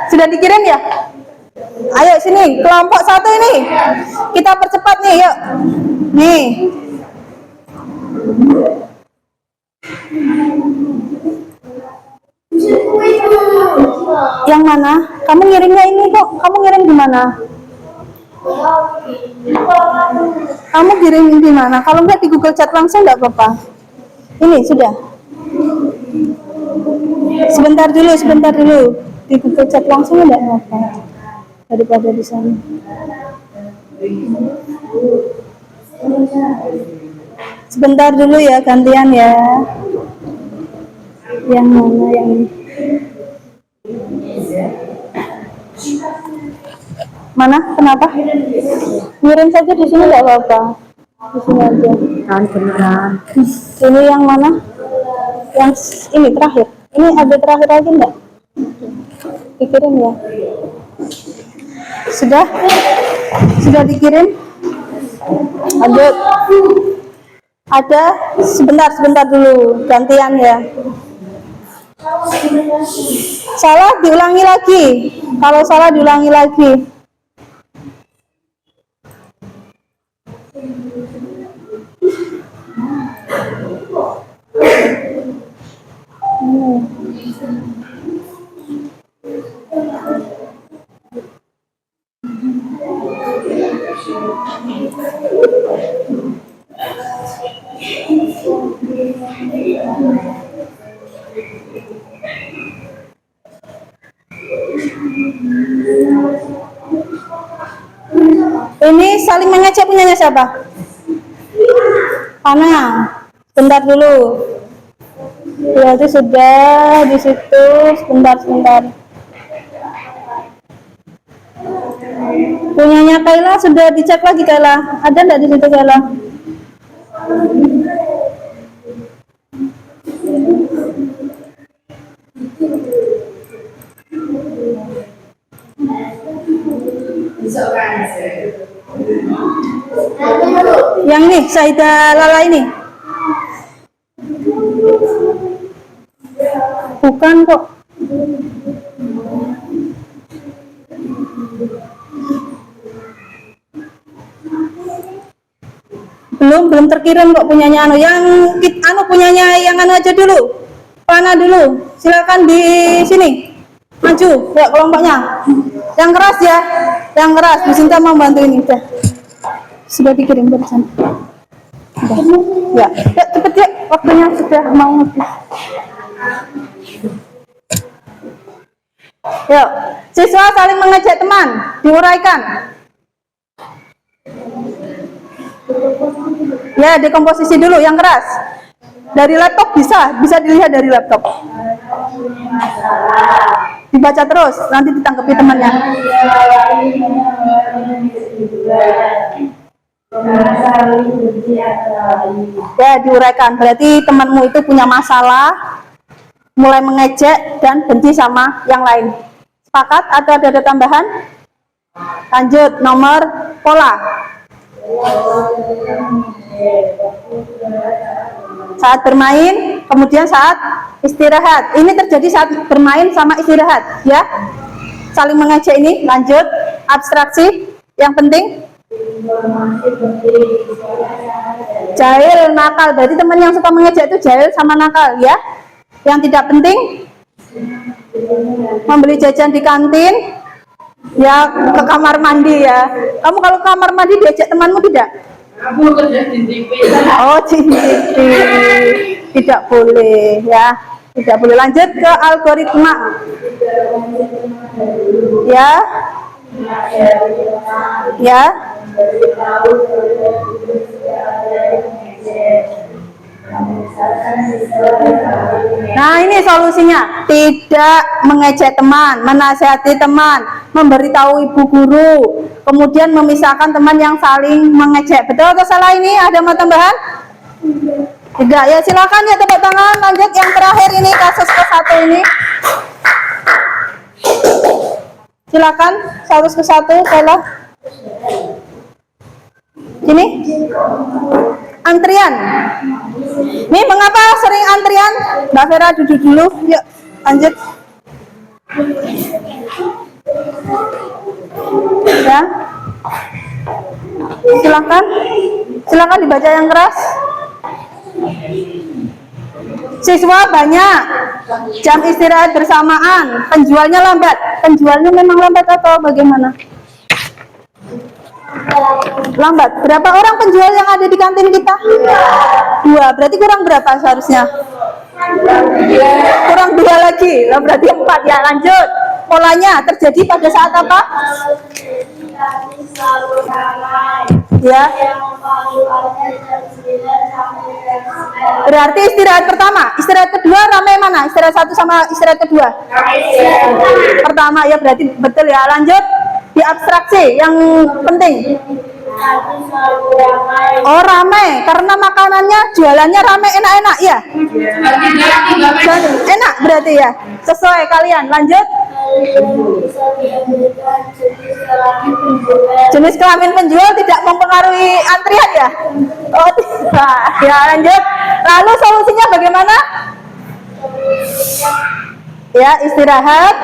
Sudah dikirim ya? Ayo sini, kelompok 1 ini. Kita percepat nih, yuk. Nih. Yang mana? Kamu ngirimnya ini kok? Kamu ngirim di mana? Kamu kirim di mana? Kalau nggak di Google Chat langsung nggak apa-apa. Ini sudah. Sebentar dulu. Di Google Chat langsung nggak apa-apa. Daripada di sana. Sebentar dulu ya, gantian ya. Yang mana yang ini? Mana? Kenapa? Ngirim saja di sini nggak apa-apa. Di sini aja. Kan beneran. Ini yang mana? Yang ini terakhir. Ini ada terakhir lagi nggak? Dikirim ya. Sudah dikirim. Lanjut. Ada sebentar dulu, gantian ya. Salah diulangi lagi. Kalau salah diulangi lagi. Ini saling mengecek punyanya siapa? Ana. Sebentar dulu. Berarti sudah di situ. Sebentar. Punyanya Kaila sudah dicek lagi Kaila. Ada enggak di situ Kaila? Yang nih Saida Lala ini? Bukan kok. belum terkirim kok punyanya anu. Yang punyanya yang anu aja dulu. Pana dulu. Silakan di sini. Maju, ya kelompoknya. Yang keras ya. Yang keras. Bu Sinta mau bantu ini udah. Sudah dikirim barusan. Ya, cepet ya, waktunya sudah mau habis. Yuk, siswa saling mengejek teman, diuraikan. Ya, dekomposisi dulu yang keras. Dari laptop bisa dilihat dari laptop. Dibaca terus, nanti ditanggapi temannya. Ya, diuraikan. Berarti temanmu itu punya masalah, mulai mengejek dan benci sama yang lain. Sepakat atau ada tambahan? Lanjut, nomor pola. Saat bermain, kemudian saat istirahat. Ini terjadi saat bermain sama istirahat, ya. Saling mengejek ini. Lanjut, abstraksi. Yang penting jahil, nakal. Berarti teman yang suka mengejek itu jahil sama nakal, ya. Yang tidak penting membeli jajan di kantin, ya ke kamar mandi ya. Kamu kalau ke kamar mandi diajak temanmu tidak? Oh, CCTV tidak boleh ya, tidak boleh. Lanjut ke algoritma, ya, ya. Nah, ini solusinya. Tidak mengejek teman, menasihati teman, memberitahu ibu guru, kemudian memisahkan teman yang saling mengejek. Betul atau salah ini? Ada mau tambahan? Tidak, ya silakan ya, tepuk tangan. Lanjut yang terakhir ini, kasus ke-1 ini. Silakan, kasus ke-1, Bella. Ini antrian. Nih, mengapa sering antrian? Mbak Vera duduk dulu. Yuk, lanjut. Ya. Silakan dibaca yang keras. Siswa banyak, jam istirahat bersamaan, penjualnya lambat. Penjualnya memang lambat atau bagaimana? Lambat. Berapa orang penjual yang ada di kantin kita? 2. Berarti kurang berapa seharusnya? Kurang 2 lagi. Lah berarti 4 ya. Lanjut. Polanya terjadi pada saat apa? Ya. Berarti istirahat pertama. Istirahat kedua ramai mana? Istirahat 1 sama istirahat kedua? Pertama ya, berarti betul ya. Lanjut. Di abstraksi yang penting. Oh, ramai karena makanannya jualannya ramai, enak-enak ya. Enak berarti ya. Sesuai kalian. Lanjut. Jenis kelamin penjual tidak mempengaruhi antrian ya? Oh tidak. Ya, lanjut. Lalu solusinya bagaimana? Ya, istirahat,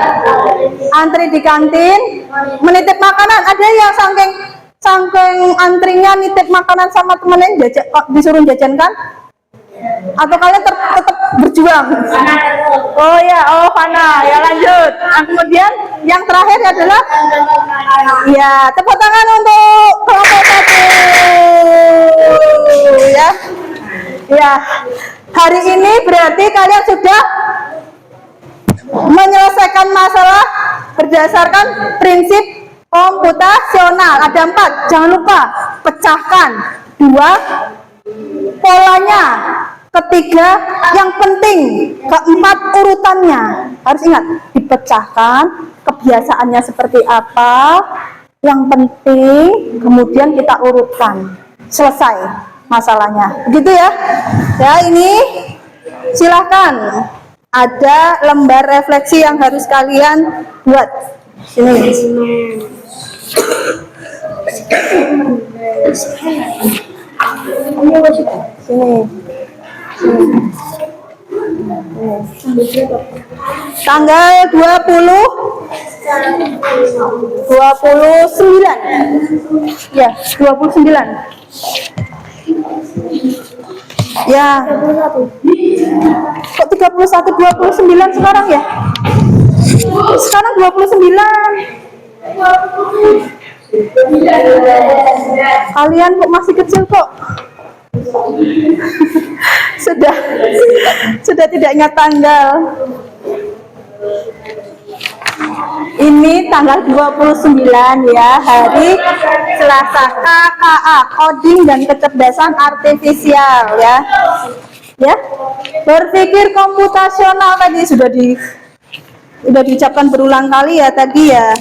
antri di kantin, menitip makanan. Ada yang saking antrinya nitip makanan sama temennya disuruh jajankan? Atau kalian tetap berjuang? Oh ya, oh Fana. Ya, lanjut. Nah, kemudian yang terakhir adalah, ya, tepuk tangan untuk kelompok 1. Ya, ya. Hari ini berarti kalian sudah menyelesaikan masalah berdasarkan prinsip komputasional. Ada 4, jangan lupa pecahkan. 2, polanya. 3, yang penting. 4, urutannya. Harus ingat, dipecahkan, kebiasaannya seperti apa, yang penting, kemudian kita urutkan. Selesai masalahnya. Begitu ya. Ya, ini silahkan. Ada lembar refleksi yang harus kalian buat. Sini. Tanggal 29. Ya, 29. Ya, 31. kok 31, 29 sekarang ya? Sekarang 29. Kalian kok masih kecil kok? sudah sudah tidak ingat tanggal. Ini tanggal 29 ya, hari Selasa. KKA, coding dan kecerdasan artifisial ya. Ya. Berpikir komputasional tadi sudah diucapkan berulang kali ya tadi ya.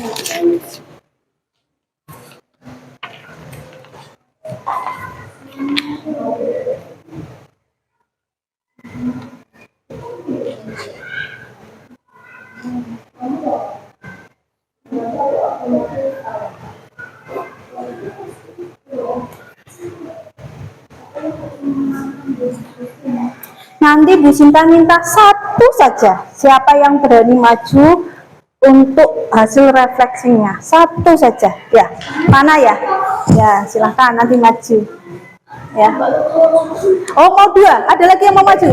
Nanti Bu Sinta minta satu saja, siapa yang berani maju untuk hasil refleksinya, satu saja ya. Mana ya? Ya silahkan nanti maju ya. Oh mau dua, ada lagi yang mau maju?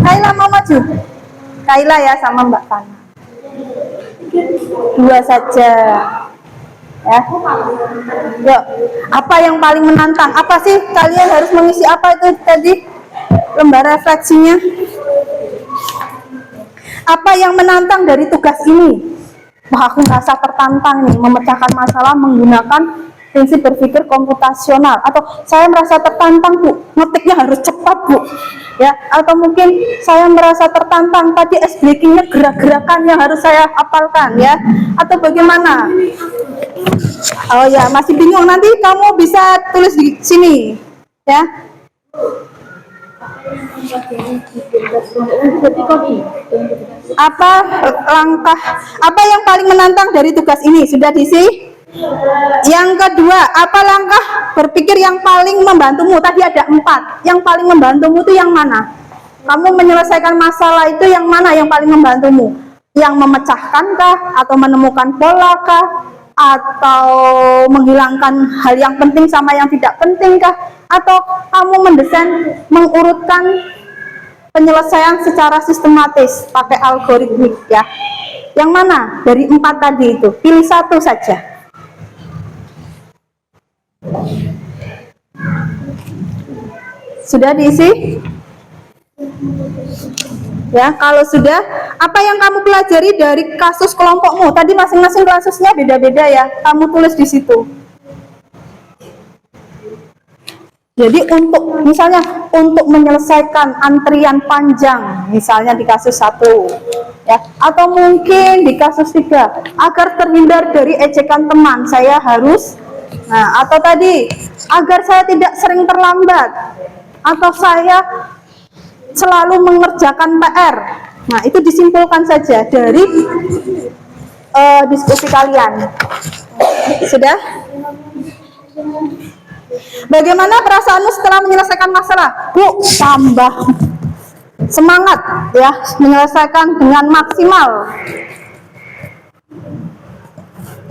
Kaila mau maju? Kaila ya sama Mbak Fana. Dua saja ya. Yuk, apa yang paling menantang? Apa sih kalian harus mengisi apa itu tadi? Lembar refleksinya. Apa yang menantang dari tugas ini? Wah, aku merasa tertantang nih memecahkan masalah menggunakan prinsip berpikir komputasional. Atau saya merasa tertantang Bu, ngetiknya harus cepat Bu. Ya, atau mungkin saya merasa tertantang tadi ice breakingnya gerak-gerakan yang harus saya hafalkan ya. Atau bagaimana? Oh ya, masih bingung, nanti kamu bisa tulis di sini ya. Apa yang paling menantang dari tugas ini? Sudah diisi? Yang kedua, apa langkah berpikir yang paling membantumu? Tadi ada 4. Yang paling membantumu itu yang mana? Kamu menyelesaikan masalah itu yang mana yang paling membantumu? Yang memecahkankah? Atau menemukan pola kah? Atau menghilangkan hal yang penting sama yang tidak penting kah? Atau kamu mendesain, mengurutkan penyelesaian secara sistematis pakai algoritmik ya? Yang mana dari 4 tadi itu? Pilih satu saja. Sudah diisi? Ya, kalau sudah, apa yang kamu pelajari dari kasus kelompokmu? Tadi masing-masing kasusnya beda-beda ya. Kamu tulis di situ. Jadi untuk menyelesaikan antrian panjang, misalnya di kasus 1 ya, atau mungkin di kasus 3, agar terhindar dari ejekan teman, saya harus, atau tadi agar saya tidak sering terlambat, atau saya selalu mengerjakan PR. Nah, itu disimpulkan saja dari diskusi kalian. Sudah? Bagaimana perasaanmu setelah menyelesaikan masalah? Bu, tambah semangat ya, menyelesaikan dengan maksimal.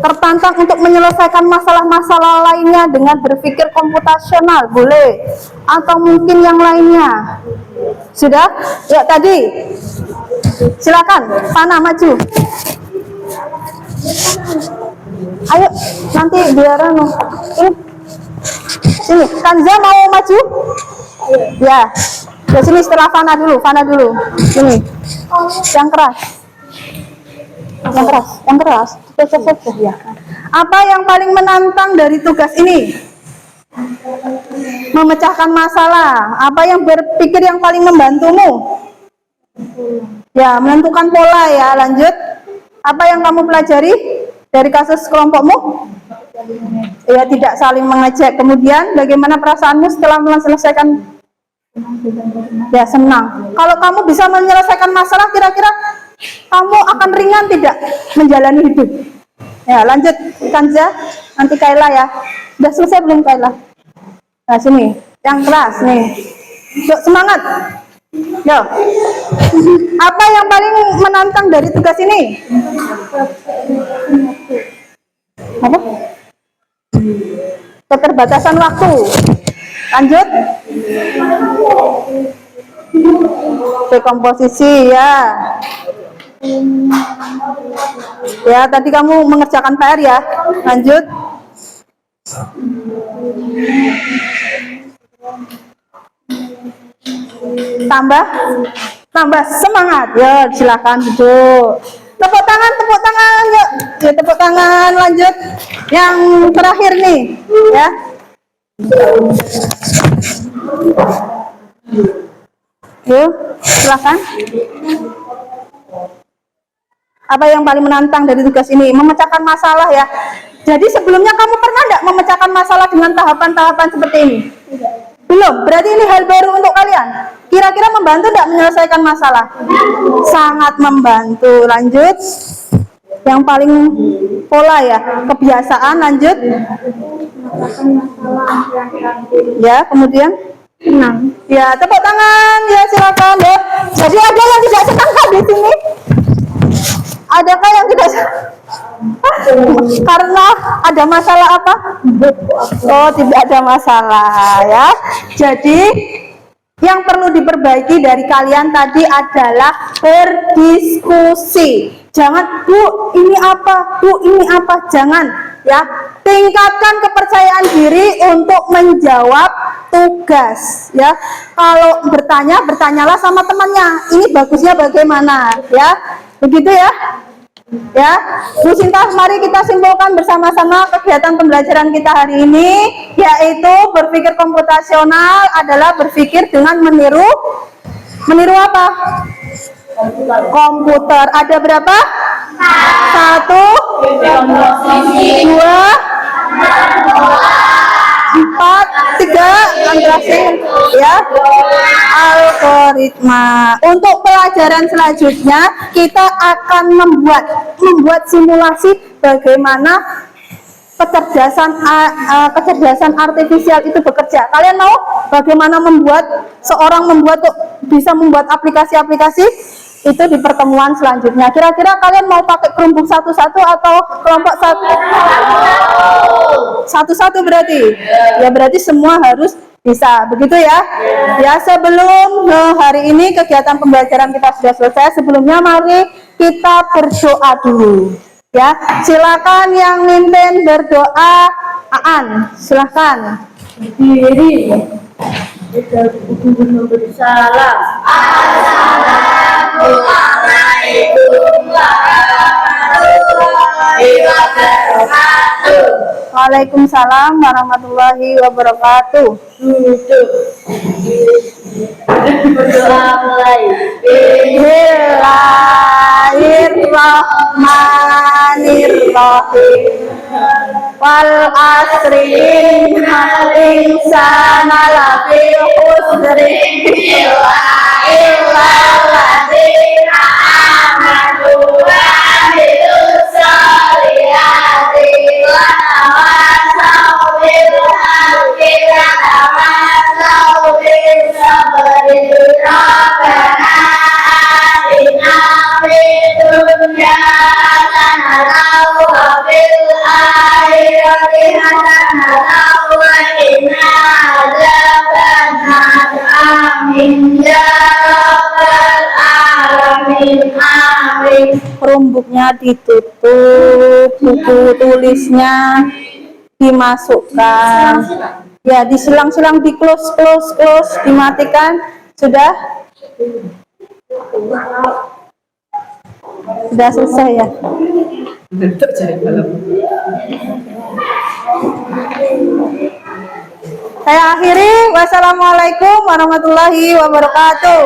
Tertantang untuk menyelesaikan masalah-masalah lainnya dengan berpikir komputasional, boleh. Atau mungkin yang lainnya. Sudah? Ya, tadi. Silakan, Fana maju. Ayo, nanti biar Sini, Kanza mau maju? Ya. Di sini setelah Fana dulu. Sini. Yang keras. Ya. Apa yang paling menantang dari tugas ini? Memecahkan masalah. Apa yang berpikir yang paling membantumu? Ya, menentukan pola ya. Lanjut. Apa yang kamu pelajari dari kasus kelompokmu? Ya, tidak saling mengejek. Kemudian bagaimana perasaanmu setelah menyelesaikan? Ya, senang. Kalau kamu bisa menyelesaikan masalah, kira-kira kamu akan ringan tidak menjalani hidup? Ya, lanjut Kanza, nanti Kaila ya. Sudah selesai belum Kaila? Nah, sini, yang keras nih. Yuk, semangat. Yuk. Apa yang paling menantang dari tugas ini? Apa? Keterbatasan waktu. Lanjut. Dekomposisi ya. Ya, tadi kamu mengerjakan PR ya. Lanjut. Tambah semangat. Ya, silakan duduk. Tepuk tangan yuk. Ya, tepuk tangan, lanjut. Yang terakhir nih, ya. Yuk, silakan. Apa yang paling menantang dari tugas ini? Memecahkan masalah ya. Jadi sebelumnya kamu pernah enggak memecahkan masalah dengan tahapan-tahapan seperti ini? Belum, berarti ini hal baru untuk kalian. Kira-kira membantu enggak menyelesaikan masalah? Sangat membantu. Lanjut. Yang paling pola ya, kebiasaan. Lanjut. Ya, kemudian Senang. ya, tepuk tangan ya, silakan ya. Jadi ada yang tidak senang kan di sini? Adakah yang tidak karena ada masalah apa? Oh, tidak ada masalah ya. Jadi yang perlu diperbaiki dari kalian tadi adalah berdiskusi. Jangan, Bu, ini apa? Bu, ini apa? Jangan ya. Tingkatkan kepercayaan diri untuk menjawab tugas ya. Kalau bertanya, bertanyalah sama temannya. Ini bagusnya bagaimana ya. Begitu ya. Ya, Bu Sinta, mari kita simpulkan bersama-sama kegiatan pembelajaran kita hari ini, yaitu berpikir komputasional adalah berpikir dengan meniru apa? Komputer. Ada berapa? 1, 2, 4, 3, ya, algoritma. Untuk pelajaran selanjutnya kita akan membuat simulasi bagaimana kecerdasan artifisial itu bekerja. Kalian mau bagaimana seorang bisa membuat aplikasi-aplikasi? Itu di pertemuan selanjutnya. Kira-kira kalian mau pakai kelompok satu-satu atau kelompok satu-satu berarti? Ya, berarti semua harus bisa. Begitu ya. Ya, sebelum hari ini kegiatan pembelajaran kita sudah selesai, sebelumnya mari kita berdoa dulu. Ya, silakan yang mimpin berdoa. Aan, silakan. Diri. Kita memberi salam. Waalaikumsalam warahmatullahi wabarakatuh. Berdoa mulai. Bismillahirrahmanirrahim. Wal asri innal insana lafi khusri illa alladzina amanu wa amilus solihati wa tawasaw bil haqqi wa tawasaw bis sabri. Rabbana atina fid dunya hasanatan wa fil akhirati hasanatan wa qina adzabannar. Amin ya rabbal alamin. Amin. Perumbuknya ditutup, buku tulisnya dimasukkan. Ya, disilang-silang, di close, dimatikan. Sudah selesai ya. Saya akhiri. Wassalamualaikum warahmatullahi wabarakatuh.